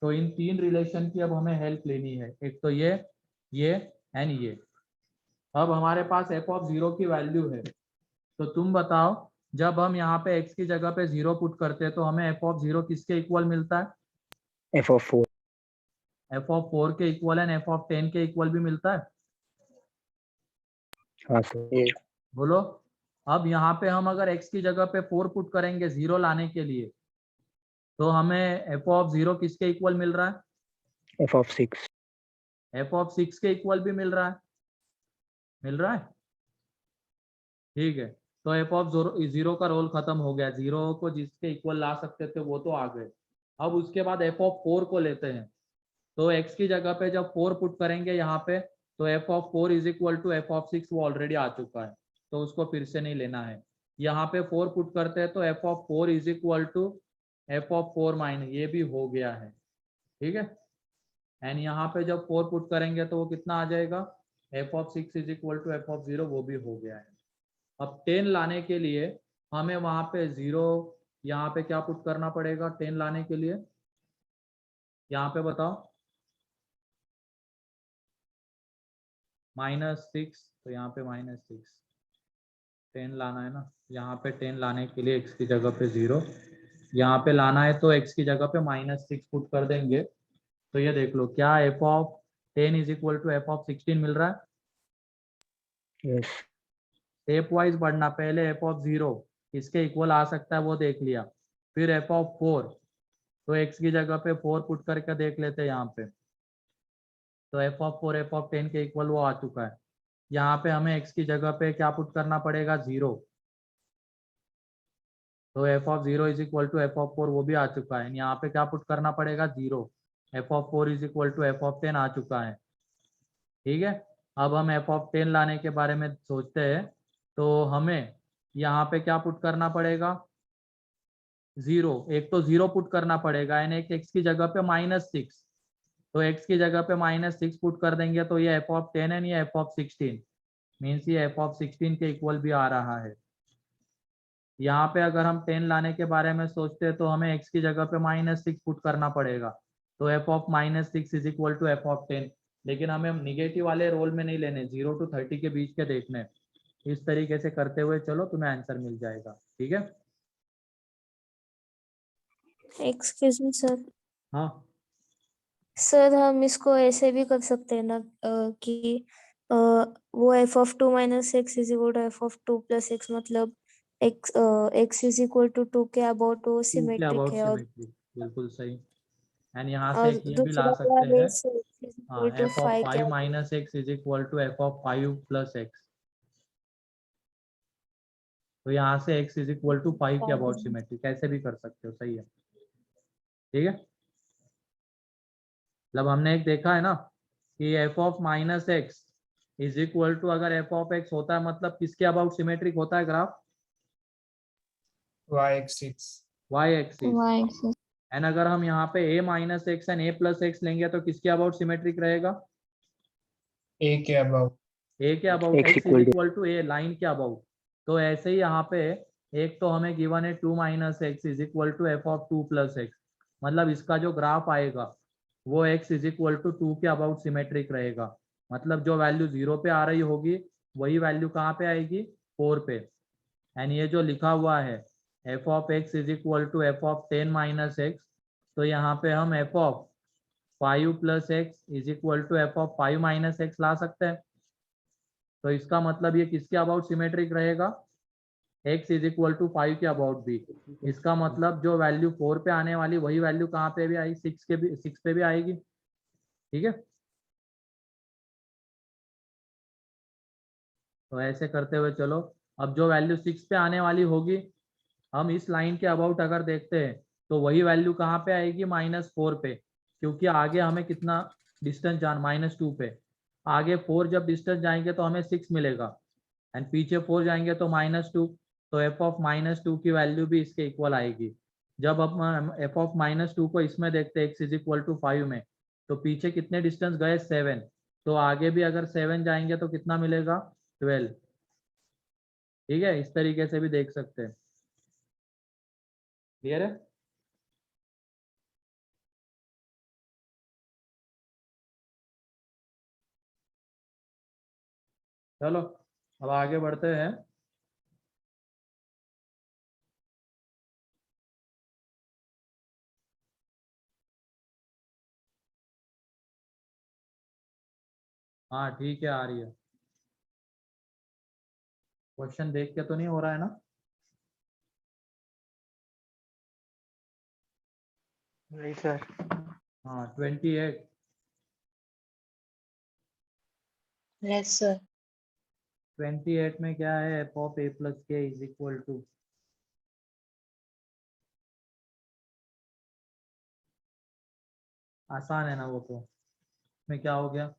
तो इन तीन रिलेशन की अब हमें हेल्प लेनी है, एक तो ये एंड ये। अब हमारे पास f ऑफ 0 की वैल्यू है, तो तुम बताओ जब हम यहाँ पे x की जगह पे 0 पुट करते हैं तो हमें f ऑफ 0 किसके इक्वल मिलता है, f of 4 f ऑफ 4 के इक्वल एंड f ऑफ 10 के इक्वल भी मिलता है। हाँ सर। बोलो अब यहाँ पे हम अगर x की जगह पे 4 पुट करेंगे 0 लाने के लिए, तो हमें f ऑफ 0 किसके इक्वल मिल रहा है, f of 6 f ऑफ 6 के इक्वल भी मिल रहा है, ठीक है। तो f ऑफ 0 का रोल खत्म हो गया, 0 को जिसके इक्वल ला सकते थे वो तो आ गए। अब उसके बाद f ऑफ 4 को लेते हैं, तो x की जगह पे जब 4 पुट करेंगे यहाँ पे, तो f of 4 is equal to f of 6 वो ऑलरेडी आ चुका है, तो उसको फिर से नहीं लेना है। यहाँ पे 4 पुट करते हैं तो f of 4 is equal to f of 4 minus, ये भी हो गया है, ठीक है। एंड यहाँ पे जब 4 पुट करेंगे तो वो कितना आ जाएगा, f of 6 is equal to f of 0, वो भी हो गया है। अब 10 लाने के लिए हमें वहां पे 0 यहाँ पे क्या पुट करना पड़ेगा, 10 लाने के लिए यहाँ पे बताओ, -6, तो यहाँ पे -6 10 लाना है ना, यहाँ पे 10 लाने के लिए x की जगह पे 0 यहाँ पे लाना है, तो x की जगह पे -6 पुट कर देंगे। तो ये देख लो क्या f of 10 is equal to f of 16 मिल रहा है। यस स्टेप वाइज बढ़ना, पहले f ऑफ 0 किसके इक्वल आ सकता है वो देख लिया, फिर f ऑफ 4, तो x की जगह पे 4 पुट करके देख लेते हैं यहाँ पे, तो f ऑफ 4 f ऑफ 10 के इक्वल वो आ चुका है। यहाँ पे हमें x की जगह पे क्या पुट करना पड़ेगा, 0, तो f of 0 is equal to f of 4 वो भी आ चुका है। यहाँ पे क्या पुट करना पड़ेगा, 0, f of 4 is equal to f of 10 आ चुका है, ठीक है। अब हम f ऑफ 10 लाने के बारे में सोचते हैं, तो हमें यहाँ पे क्या पुट करना पड़ेगा, 0, एक तो 0 पुट करना पड़ेगा एंड एक x की जगह पे -6, तो x की जगह पे -6 पुट कर देंगे तो ये f ऑफ 10 एंड ये f ऑफ 16 मीन्स ये f ऑफ 16 के इक्वल भी आ रहा है। यहाँ पे अगर हम 10 लाने के बारे में सोचते हैं तो हमें x की जगह पे -6 पुट करना पड़ेगा, तो f of -6 is equal to f of 10, लेकिन हमें निगेटिव वाले रोल में नहीं लेने, 0 to 30 के बीच के देखने। इस तरीके से करते हुए चलो तुम्हें आंसर मिल जाएगा, ठीक है। एक्सक्यूज मी सर, हाँ सर हम इसको ऐसे भी कर सकते हैं ना कि वो f of 2 - x is equal to f of 2 + x, मतलब x इज इक्वल टू 2 के अबाउट वो टू के सिमेट्रिक अबाउट है, और सिमेट्रिक, बिल्कुल सही। एंड यहाँ से और एक ये भी दूसरा ला सकते वाला हैं, x इज हाँ, इक्वल टू f ऑफ 5 के 5 minus x is equal to f of 5 plus x. तो यहाँ से x इज इक्वल टू 5 के अबाउट सिमेट्रिक कैसे भी कर सकते हो, सही है, ठीक है। मतलब हमने एक देखा है ना कि f of minus x is equal to, अगर f ऑफ x होता है मतलब किसके अबाउट सिमेट्रिक होता है graph, y axis y axis. y axis. And अगर हम यहाँ पे a minus x and a plus x लेंगे तो किसके अबाउट सिमेट्रिक रहेगा, a के अबाउट, a के about, x x is equal to equal to a line के अबाउट। तो ऐसे ही यहाँ पे एक तो हमें गिवन है 2 minus x is equal to f of 2 plus x, मतलब इसका जो ग्राफ आएगा वो x इज इक्वल टू 2 के अबाउट सिमेट्रिक रहेगा। मतलब जो वैल्यू 0 पे आ रही होगी वही वैल्यू कहाँ पे आएगी, 4 पे। एंड ये जो लिखा हुआ है f of x is equal to f of 10 minus x, तो यहाँ पे हम f of 5 plus x is equal to f of 5 minus x ला सकते हैं। तो इसका मतलब ये किसके अबाउट सिमेट्रिक रहेगा, x इज इक्वल टू 5 के अबाउट भी। इसका मतलब जो वैल्यू 4 पे आने वाली वही वैल्यू कहाँ पे भी आई, 6 पे भी आएगी, ठीक है। तो ऐसे करते हुए चलो, अब जो वैल्यू 6 पे आने वाली होगी हम इस लाइन के अबाउट अगर देखते हैं तो वही वैल्यू कहाँ पे आएगी, -4 पे, क्योंकि आगे हमें कितना डिस्टेंस जान, -2 पे। आगे 4 जब डिस्टेंस जाएंगे तो हमें 6 मिलेगा, एंड पीछे 4 जाएंगे तो -2। तो f ऑफ -2 की वैल्यू भी इसके इक्वल आएगी। जब हम f ऑफ -2 को इसमें देखते हैं x इज इक्वल टू 5 में, तो पीछे कितने डिस्टेंस गए, 7। तो आगे भी अगर 7 जाएंगे तो कितना मिलेगा, 12, ठीक है। इस तरीके से भी देख सकते हैं, क्लियर है। चलो अब आगे बढ़ते हैं। हाँ ठीक है, आ रही है। क्वेश्चन देख के तो नहीं हो रहा है ना, नहीं सर। हाँ 28। Yes sir. 28 में क्या है, f ऑफ a प्लस के इज इक्वल टू, आसान है ना वो तो। इसमें क्या हो गया,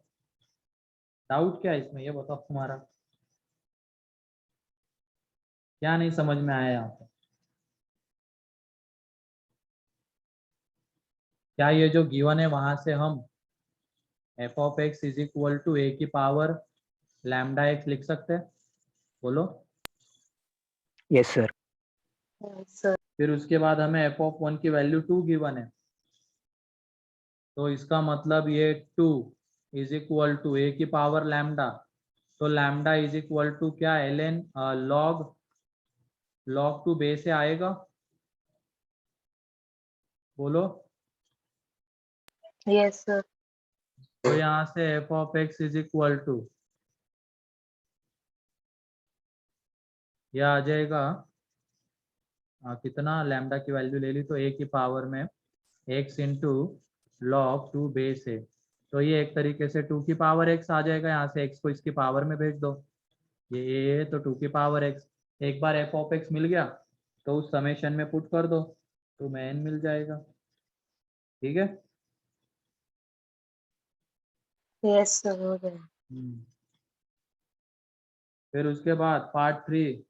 डाउट क्या है इसमें, ये बताओ तुम्हारा क्या नहीं समझ में आया यहाँ पे। क्या ये जो गिवन है वहां से हम f of x is equal to a की पावर लैम्डा x लिख सकते हैं, बोलो। yes sir sir. फिर उसके बाद हमें f ऑफ 1 की वैल्यू 2 गिवन है, तो इसका मतलब ये 2 इज इक्वल टू a की पावर लैम्डा। तो लैम्डा इज इक्वल टू क्या, ln log 2 बेस से आएगा, बोलो। Yes sir. तो यहाँ से f of x is equal to यह आ जाएगा, कितना, लैम्डा की वैल्यू ले ली तो a की पावर में x इंटू लॉग 2 बेस है। तो ये एक तरीके से 2 की पावर x आ जाएगा, यहाँ से x को इसकी पावर में भेज दो, ये a है तो 2 की पावर x। एक बार f ऑफ x मिल गया तो उस समेशन में पुट कर दो तो में n मिल जाएगा, ठीक है। यस सर, हो गया। फिर उसके बाद पार्ट 3,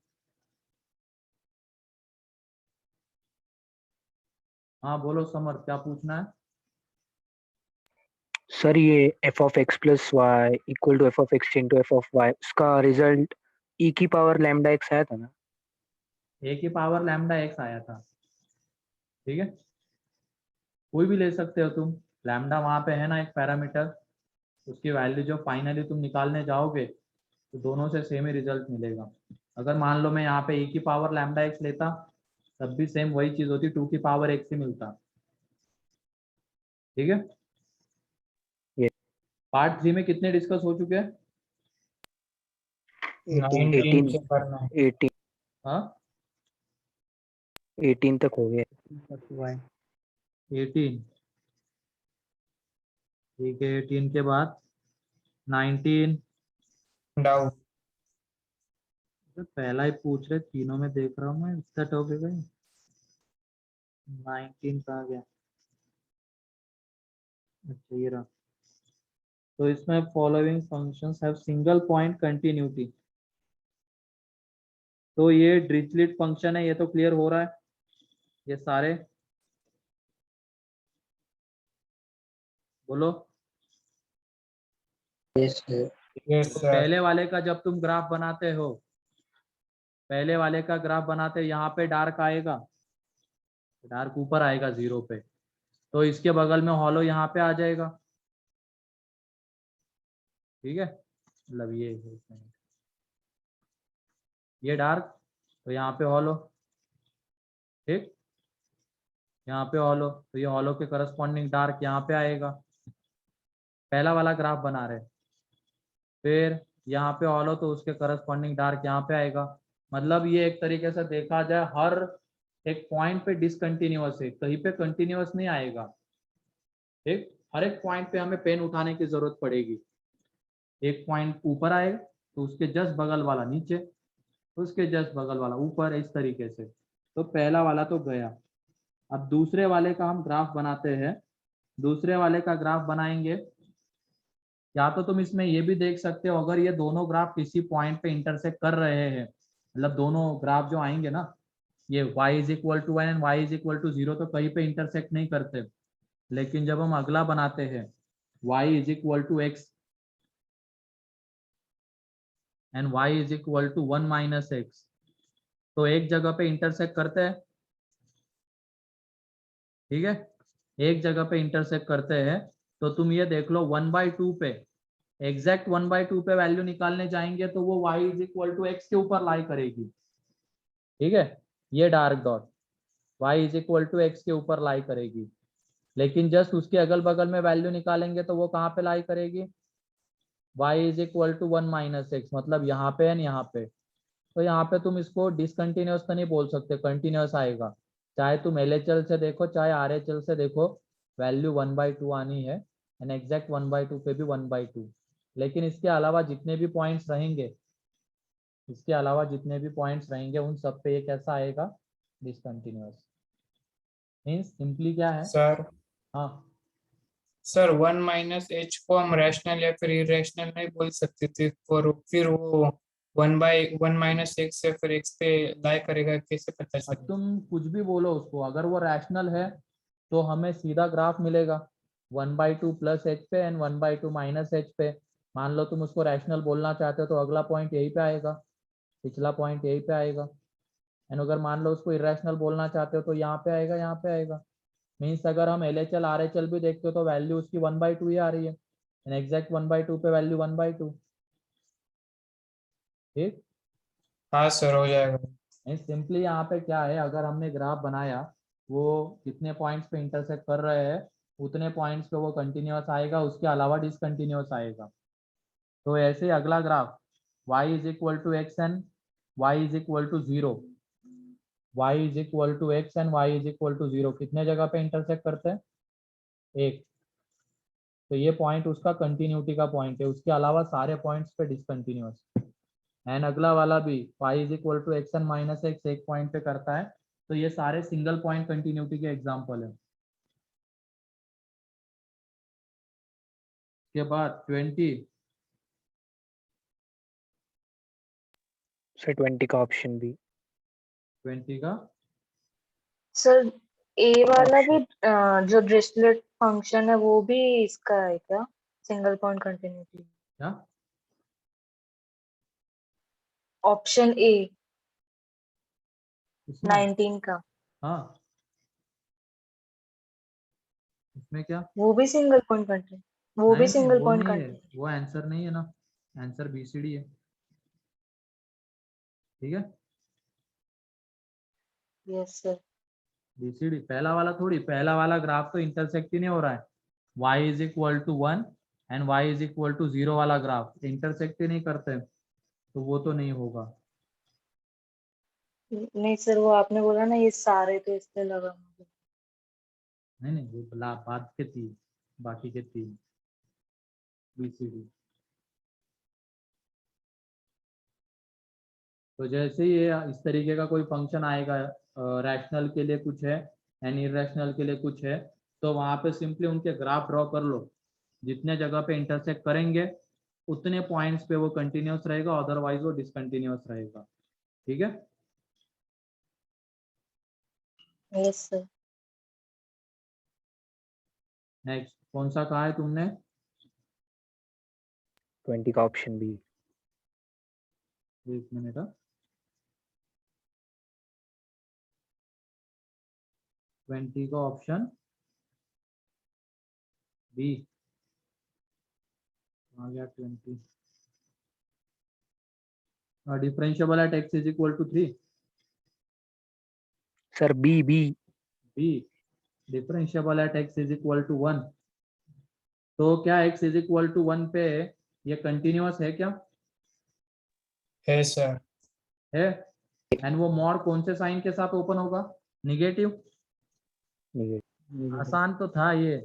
हाँ बोलो समर, क्या पूछना है। सर ये f of x plus y equal to f of x into f of y, उसका रिजल्ट e की पावर लैम्डा x आया था ना, a की पावर लैम्डा x आया था, ठीक है। कोई भी ले सकते हो तुम, लैम्डा वहां पे है ना एक पैरामीटर, उसकी वैल्यू जो फाइनली तुम निकालने जाओगे तो दोनों से सेम ही रिजल्ट मिलेगा। अगर मान लो मैं यहाँ पे e की पावर लैम्डा x लेता तब भी सेम वही चीज होती, 2 की पावर x ही मिलता, ठीक है। ये पार्ट 3 में कितने डिस्कस हो चुके हैं, 19 से करना है। 18 हाँ 18 तक हो गया। तक हुआ है। 18, ठीक है। 18 के बाद 19, डाउट। पहला ही पूछ रहे, तीनों में देख रहा हूँ मैं, इसका टॉपिक है। 19 कहाँ गया? अच्छा ये रहा। तो इसमें following functions have single point continuity. तो ये डिरिचलेट फंक्शन है, ये तो क्लियर हो रहा है। ये सारे बोलो। Yes, sir. यस तो सर। पहले वाले का जब तुम ग्राफ बनाते हो, पहले वाले का ग्राफ बनाते यहाँ पे डार्क आएगा, डार्क ऊपर आएगा 0 पे, तो इसके बगल में हॉलो यहाँ पे आ जाएगा। ठीक है, मतलब ये डार्क, तो यहाँ पे हॉलो, ठीक, यहाँ पे हॉलो, तो ये हॉलो के करस्पॉन्डिंग डार्क यहाँ पे आएगा। पहला वाला ग्राफ बना रहे, फिर यहाँ पे हॉलो, तो उसके करस्पॉन्डिंग डार्क यहाँ पे आएगा। मतलब ये एक तरीके से देखा जाए, हर एक पॉइंट पे डिसकंटिन्यूअस है, कहीं पे कंटिन्यूअस नहीं आएगा। ठीक, हर एक पॉइंट पे हमें पेन उठाने की जरूरत पड़ेगी। एक पॉइंट ऊपर आए तो उसके जस्ट बगल वाला नीचे, उसके जस्ट बगल वाला ऊपर, इस तरीके से। तो पहला वाला तो गया। अब दूसरे वाले का हम ग्राफ बनाते हैं। दूसरे वाले का ग्राफ बनाएंगे, या तो तुम इसमें ये भी देख सकते हो, अगर ये दोनों ग्राफ किसी पॉइंट पे इंटरसेक्ट कर रहे हैं, मतलब दोनों ग्राफ जो आएंगे ना, ये y is equal to 1 and y is equal to 0, तो कहीं पे इंटरसेक्ट नहीं करते। लेकिन जब हम अगला बनाते हैं, y is equal to x and y is equal to 1 minus x, तो एक जगह पे इंटरसेक्ट करते हैं। ठीक है, एक जगह पे इंटरसेक्ट करते हैं। तो तुम ये देख लो 1/2 पे, एग्जैक्ट 1/2 पे वैल्यू निकालने जाएंगे तो वो y is equal to x के ऊपर लाई करेगी। ठीक है, ये dark dot y is equal to x के ऊपर लाई करेगी। लेकिन जस्ट उसके अगल बगल में वैल्यू निकालेंगे तो वो कहाँ पे लाई करेगी? y is equal to 1 minus x, मतलब यहाँ पे एंड यहाँ पे। तो यहाँ पे तुम इसको डिसकंटिन्यूअस तो नहीं बोल सकते, कंटिन्यूअस आएगा। चाहे तुम LHL से देखो चाहे RHL से देखो, वैल्यू 1/2 आनी है, एंड एग्जैक्ट 1/2 पे भी 1/2। लेकिन इसके अलावा जितने भी पॉइंट्स रहेंगे, इसके अलावा जितने भी पॉइंट्स रहेंगे उन सब पे ये कैसा आएगा? डिसकंटिन्यूअस। मीन्स सिंपली क्या है? सर हाँ, सर 1 माइनस एच को हम रैशनल या फिर इरेशनल नहीं बोल सकते थे, और फिर वो 1/1 माइनस एक्स से फिर एक्स पे लाई करेगा, कैसे पता अब चलेगा? तुम कुछ भी बोलो उसको, अगर वो रैशनल है तो हमें सीधा ग्राफ मिलेगा 1/2 प्लस एच पे एंड 1/2 माइनस एच पे। मान लो तुम उसको रैशनल बोलना चाहते हो तो अगला पॉइंट यहीं पे आएगा, पिछला पॉइंट यहीं पे आएगा। एंड अगर मान लो उसको इरेशनल बोलना चाहते हो तो यहाँ पे आएगा, यहाँ पे आएगा। मीन्स अगर हम LHL RHL भी देखते हो तो वैल्यू उसकी 1/2 ही आ रही है, एंड एग्जैक्ट 1/2 पे वैल्यू 1/2। ठीक, हाँ सर, हो जाएगा। सिंपली यहाँ पे क्या है, अगर हमने ग्राफ बनाया, वो जितने पॉइंट्स पे इंटरसेक्ट कर रहे हैं उतने पॉइंट्स पे वो कंटिन्यूअस आएगा, उसके अलावा डिसकंटिन्यूअस आएगा। तो ऐसे अगला graph y is equal to x and y is equal to 0, y is equal to x and y is equal to 0 कितने जगह पे इंटरसेक्ट करते हैं? एक। तो ये पॉइंट उसका कंटिन्यूटी का पॉइंट है, उसके अलावा सारे पॉइंट्स पे डिसकंटिन्यूअस। एंड अगला वाला भी y is equal to x and minus x एक पॉइंट पे करता है। तो ये सारे सिंगल पॉइंट कंटिन्यूटी के एग्जांपल है। के बाद 20, सर 20 का ऑप्शन बी। 20 का सर ए वाला भी Option. जो डिरिचलेट फंक्शन है वो भी इसका है क्या? Single point continuity. क्या? ऑप्शन ए इसमें 19 का, हाँ, इसमें क्या? वो भी सिंगल पॉइंट कंटिन्यूटी, वो भी नहीं सिंगल वो पॉइंट नहीं है, कंटिन्यूटी। वो आंसर नहीं है ना, आंसर BCD है। ठीक है, यस सर। BCD पहला वाला थोड़ी, पहला वाला ग्राफ तो इंटरसेक्ट ही नहीं हो रहा है। y is equal to 1 and y is equal to 0 वाला ग्राफ इंटरसेक्ट ही नहीं करते, तो वो तो नहीं होगा। नहीं सर, वो आपने बोला ना ये सारे, तो इसलिए लगा मुझे। नहीं वो बाद के 3, बाकी के 3 BCD। तो जैसे ही ये इस तरीके का कोई फंक्शन आएगा, रैशनल के लिए कुछ है एंड इरेशनल के लिए कुछ है, तो वहां पे सिंपली उनके ग्राफ ड्रॉ कर लो। जितने जगह पे इंटरसेक्ट करेंगे उतने पॉइंट्स पे वो कंटिन्यूअस रहेगा, अदरवाइज वो डिसकंटिन्यूअस रहेगा। ठीक है। Yes sir. नेक्स्ट कौन सा कहा है तुमने? 20 का ऑप्शन बी। एक मिनट। 20 का ऑप्शन बी आ गया। 20 differentiable at x is equal to 3। Sir B B. B differentiable at x is equal to 1। तो क्या x इज इक्वल टू 1 पे ये कंटिन्यूअस है क्या? है सर। है। एंड वो मॉड कौन से साइन के साथ ओपन होगा? निगेटिव। आसान तो था ये।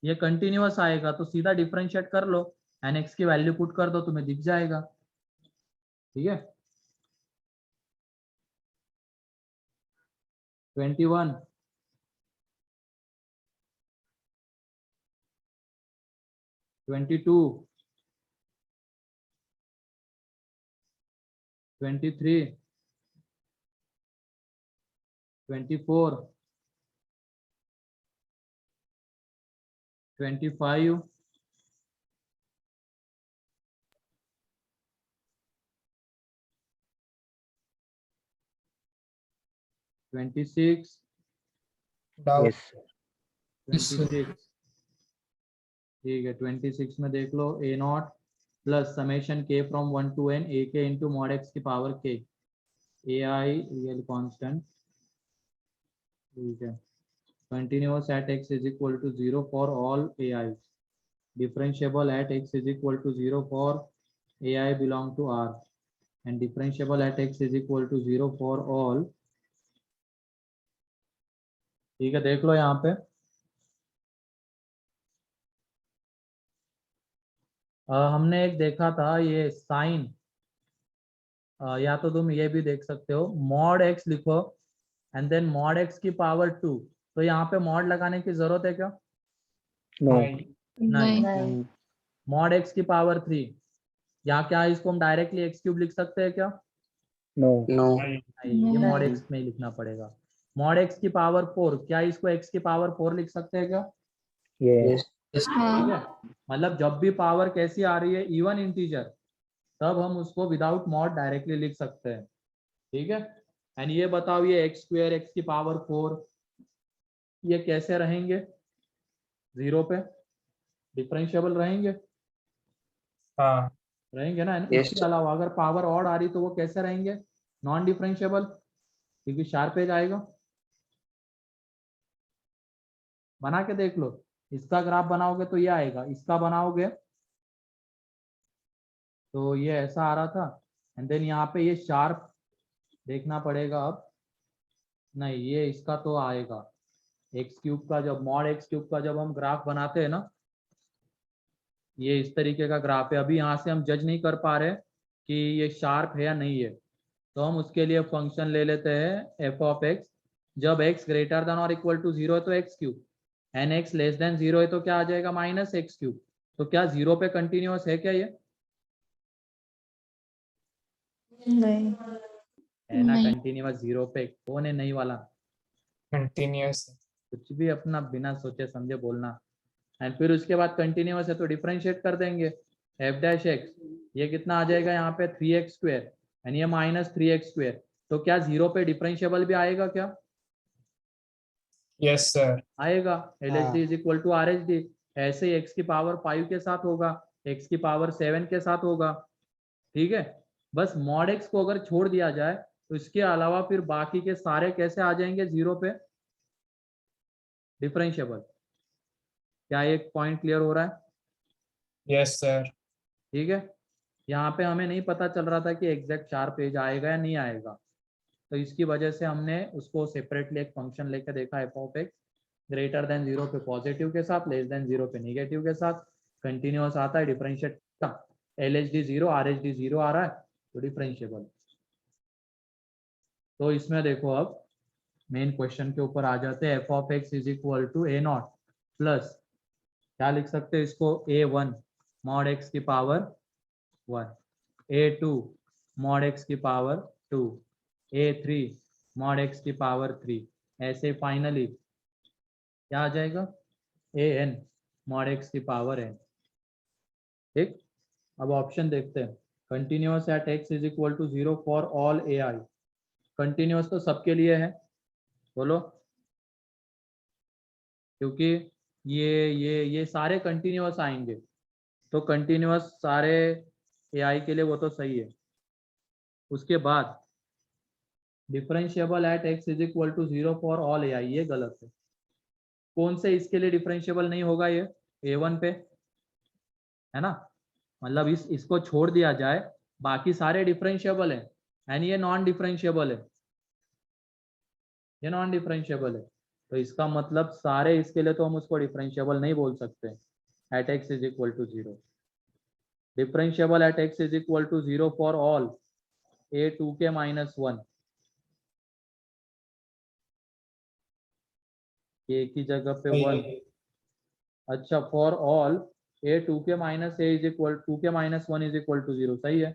ये कंटिन्यूअस आएगा तो सीधा डिफरेंशिएट कर लो एंड x की वैल्यू पुट कर दो, तुम्हें दिख जाएगा। ठीक है। 21 22 23 24 25 26 डाउट। यस 26। ठीक है। 26 में देख लो a nought plus summation k from 1 to n a k into mod x की power k ai real constant. ठीक है। Continuous at x is equal to 0 for all ai। Differentiable at x is equal to 0 for ai belong to r and differentiable at x is equal to 0 for all. ठीक है। देख लो यहाँ पे हमने एक देखा था ये साइन, या तो तुम ये भी देख सकते हो, मॉड x लिखो एंड देन मॉड x की पावर 2। तो यहाँ पे मॉड लगाने की जरूरत है क्या? नो नहीं। नहीं। मॉड x की पावर 3, यहाँ क्या इसको हम डायरेक्टली x क्यूब लिख सकते हैं क्या? नो नहीं, ये मॉड x में ही लिखना पड़ेगा। मॉड x की पावर 4, क्या इसको x की पावर 4 लिख सकते हैं क्या? ये ठीक है। मतलब जब भी पावर कैसी आ रही है, इवन इंटीजर, तब हम उसको विदाउट मॉड डायरेक्टली लिख सकते हैं। ठीक है। एंड ये बताओ ये एक्स स्क्वायर एक्स की पावर 4 ये कैसे रहेंगे? 0 पे डिफरेंशिएबल रहेंगे? हाँ। रहेंगे ना। इसके अलावा अगर पावर ऑड आ रही तो वो कैसे रहेंगे? नॉन डिफरेंशिएबल, क्योंकि शार्प एज आएगा। बना के देख लो। इसका ग्राफ बनाओगे तो ये आएगा, इसका बनाओगे तो ये ऐसा आ रहा था। एंड देन यहाँ पे ये शार्प देखना पड़ेगा अब। नहीं, ये इसका तो आएगा एक्स क्यूब का, जब मॉड एक्स क्यूब का जब हम ग्राफ बनाते हैं ना, ये इस तरीके का ग्राफ है। अभी यहाँ से हम जज नहीं कर पा रहे कि ये शार्प है या नहीं है, तो हम उसके लिए फंक्शन ले लेते हैं एफ ऑफ एक्स। जब x ग्रेटर देन और इक्वल टू 0 है तो x cube, and x less than 0 है तो क्या आ जाएगा? Minus x cube. तो क्या 0 पे कंटिन्यूअस है क्या? ये नहीं। है ना कंटिन्यूअस। 0 पे कौन है नहीं वाला? कंटिन्यूअस। कुछ भी अपना बिना सोचे समझे बोलना। एंड फिर उसके बाद कंटिन्यूअस है तो डिफरेंशिएट कर देंगे एफ डैश एक्स। ये कितना आ जाएगा यहाँ पे? 3x स्क्वायर एंड ये माइनस 3x स्क्वायर। तो क्या 0 पे डिफरेंशिएबल भी आएगा क्या? Yes sir. आएगा। L H D is equal to R H D. ऐसे ही x की पावर 5 के साथ होगा, x की पावर 7 के साथ होगा। ठीक है। बस मॉड x को अगर छोड़ दिया जाए तो इसके अलावा फिर बाकी के सारे कैसे आ जाएंगे? 0 पे डिफरेंशिएबल। क्या एक पॉइंट क्लियर हो रहा है? Yes sir. ठीक है। यहाँ पे हमें नहीं पता चल रहा था कि एग्जैक्ट 4 पेज आएगा या नहीं आएगा, तो इसकी वजह से हमने उसको सेपरेटली एक फंक्शन लेकर देखा F of x greater than 0 पे पॉजिटिव के साथ, लेस देन 0 पे निगेटिव के साथ, कंटिन्यूअस आता है, डिफरेंशिएट LHD 0 RHD 0 आ रहा है तो डिफरेंशिएबल। तो इसमें देखो अब मेन क्वेश्चन के ऊपर आ जाते हैं। F of x is equal to a nought plus क्या लिख सकते हैं इसको, A1 मॉड एक्स की पावर 1, A2 मॉड एक्स की पावर 2, A3 मॉड एक्स की पावर 3, ऐसे फाइनली क्या आ जाएगा AN मॉड एक्स की पावर n। ठीक, अब ऑप्शन देखते हैं। Continuous at x is equal to 0 for all AI। Continuous तो सबके लिए है, बोलो, क्योंकि ये सारे कंटिन्यूअस आएंगे, तो कंटिन्यूअस सारे AI के लिए वो तो सही है। उसके बाद differentiable at x is equal to 0 for all AI, ये गलत है। कौन से इसके लिए डिफरेंशिएबल नहीं होगा, ये A1 पे है ना, मतलब इसको छोड़ दिया जाए, बाकी सारे डिफरेंशिएबल है एंड ये नॉन डिफरेंशिएबल है, ये नॉन डिफरेंशिएबल है, तो इसका मतलब सारे इसके लिए तो हम उसको डिफरेंशिएबल नहीं बोल सकते at x is equal to 0। Differentiable at x is equal to 0 for all A2k minus 1, A की जगह पे 1। अच्छा, for all A2k minus A is equal 2k minus 1 is equal to 0, सही है।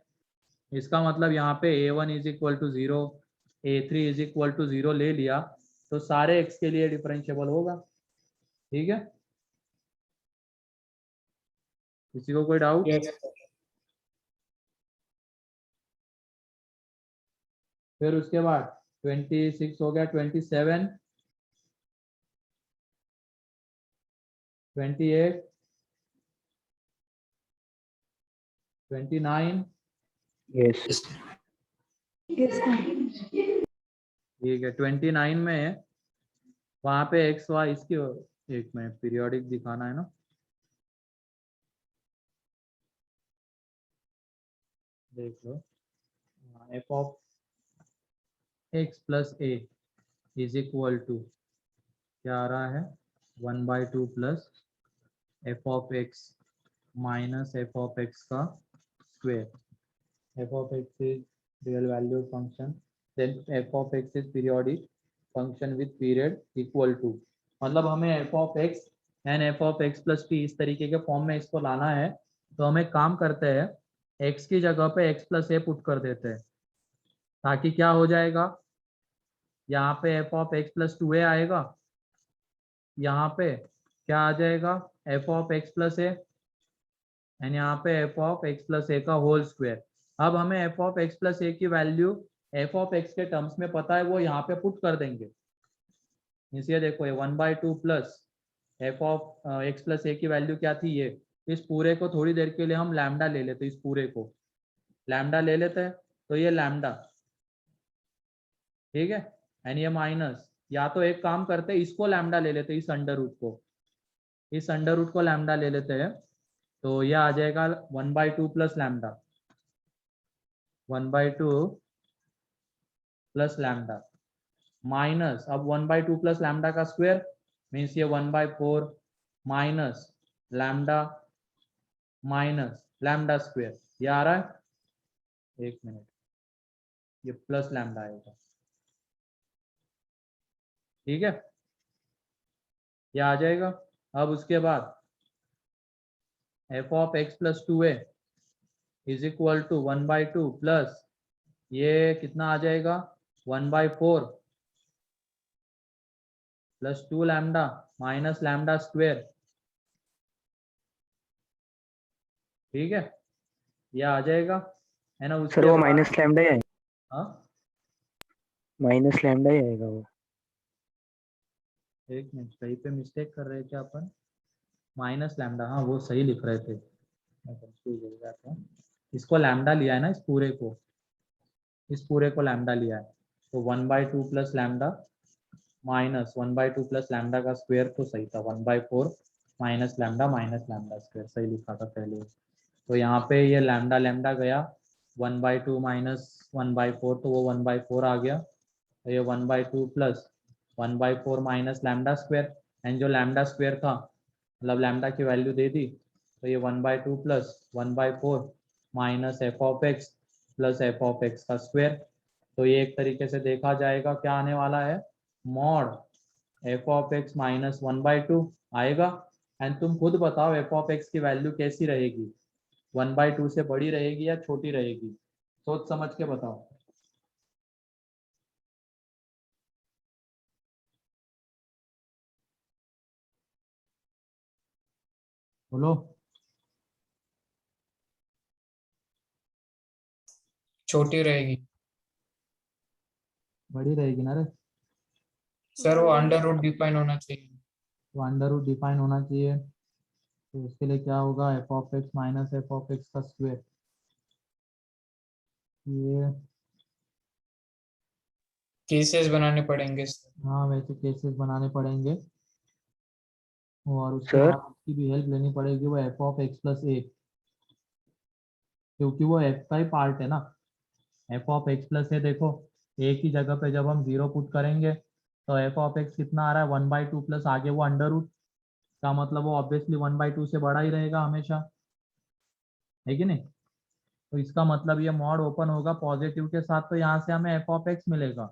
इसका मतलब यहाँ पे A1 is equal to 0, A3 is equal to 0 ले लिया तो सारे x के लिए डिफरेंशिएबल होगा। ठीक है, किसी को कोई डाउट? फिर उसके बाद 26 हो गया, 27, 28, 29, यस ठीक है। 29 में वहां पे एक्स वाई इसकी, एक मिनट पीरियोडिक दिखाना है ना, देख लो। F of x plus A is equal to क्या आ रहा है, 1/2 plus F of x minus F of x का square. F of x is real value function, then F of x is periodic function with period equal to, मतलब हमें F of x and F of x plus T इस तरीके के form में इसको लाना है। तो हम एक काम करते हैं, एक्स की जगह पे एक्स प्लस ए पुट कर देते हैं, ताकि क्या हो जाएगा, यहाँ पे F of x plus 2a आएगा, यहाँ पे क्या आ जाएगा F of x plus A, and यहाँ पे एफ ऑफ एक्स प्लस ए का होल स्क्वायर। अब हमें F of x plus A की वैल्यू एफ ऑफ एक्स के टर्म्स में पता है, वो यहाँ पे पुट कर देंगे। ये देखो, ये 1/2 plus F of x plus A की वैल्यू क्या थी, ये। इस पूरे को थोड़ी देर के लिए हम लैम्डा ले लेते, इस पूरे को लैम्डा ले लेते हैं, तो ये लैम्डा, ठीक है, एंड ये माइनस, या तो एक काम करते हैं, इसको लैम्डा ले लेते हैं, इस अंडर रूट को, इस अंडर रूट को लैम्डा ले लेते हैं, तो ये आ जाएगा 1/2 plus lambda, 1/2 plus lambda minus, अब 1/2 प्लस लैम्डा का स्क्वायर मीन्स ये 1/4 minus lambda minus lambda square, ये आ रहा है, एक मिनट, ये प्लस लैम्डा आएगा, ठीक है, ये आ जाएगा। अब उसके बाद f of x plus 2a is equal to 1/2 plus ये कितना आ जाएगा 1/4 plus 2 lambda minus lambda square, ठीक है, ये आ जाएगा, है ना। सर वो माइनस लैम्डा है, हाँ, माइनस लैम्डा ही आएगा वो। एक मिनट, कहीं पे मिस्टेक कर रहे थे अपन, माइनस लैम्डा, हाँ वो सही लिख रहे थे, मैं कंफ्यूज हो गया था। इसको लैम्डा लिया है ना, इस पूरे को लैम्डा लिया है, तो 1/2 plus lambda minus 1/2 plus lambda का स्क्वायर तो सही था, 1/4 माइनस लैम्डा स्क्वायर सही लिखा था पहले। तो यहाँ पे ये लैम्डा लैम्डा गया 1/2 माइनस 1/4, तो वो 1/4 आ गया। तो ये 1/2 plus 1/4 minus lambda square, and जो लैम्डा स्क्वायर था मतलब लैम्डा की वैल्यू दे दी, तो ये 1/2 plus 1/4 minus F of x plus F of x का स्क्वायर। तो ये एक तरीके से देखा जाएगा क्या आने वाला है, mod F of x minus 1/2 आएगा। एंड तुम खुद बताओ एफ ऑफ एक्स की वैल्यू कैसी रहेगी, 1/2 से बड़ी रहेगी या छोटी रहेगी, सोच समझ के बताओ। बोलो। छोटी रहेगी बड़ी रहेगी ना रे। सर, वो अंडर रूट डिफाइन होना चाहिए। तो अंडर रूट डिफाइन होना चाहिए, तो उसके लिए क्या होगा, F of x minus F of x का स्क्वायर। ये केसेस बनाने पड़ेंगे सर। हाँ वैसे केसेस बनाने पड़ेंगे, और उसके सर बाद उसकी भी हेल्प लेनी पड़ेगी, वो एफ ऑफ एक्स प्लस ए, क्योंकि वो एफ का ही पार्ट है ना। एफ ऑफ एक्स प्लस ए देखो, एक ही जगह पे जब हम जीरो पुट करेंगे तो एफ ऑफ एक्स कितना आ रहा है 1/2 प्लस आगे वो अंडर रूट का, मतलब वो ऑब्वियसली 1/2 से बड़ा ही रहेगा हमेशा, है कि नहीं। तो इसका मतलब ये मॉड ओपन होगा पॉजिटिव के साथ, तो यहाँ से हमें एफ ऑफ एक्स मिलेगा।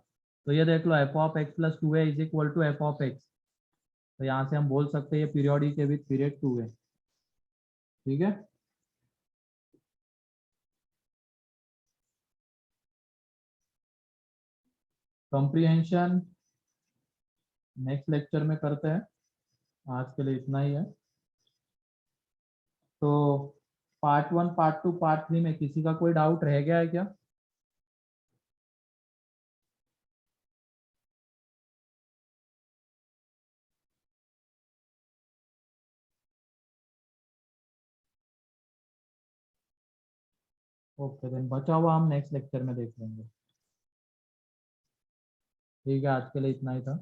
तो ये देख लो F of x plus 2a is equal to F of x, तो यहाँ से हम बोल सकते हैं ये पीरियोडिक है विथ पीरियड 2 है। ठीक है। कॉम्प्रिहेंशन नेक्स्ट लेक्चर में करते हैं, आज के लिए इतना ही है। तो पार्ट 1 पार्ट 2 पार्ट 3 में किसी का कोई डाउट रह गया है क्या? ओके देन बचा हुआ हम नेक्स्ट लेक्चर में देख लेंगे। ठीक है, आज के लिए इतना ही था।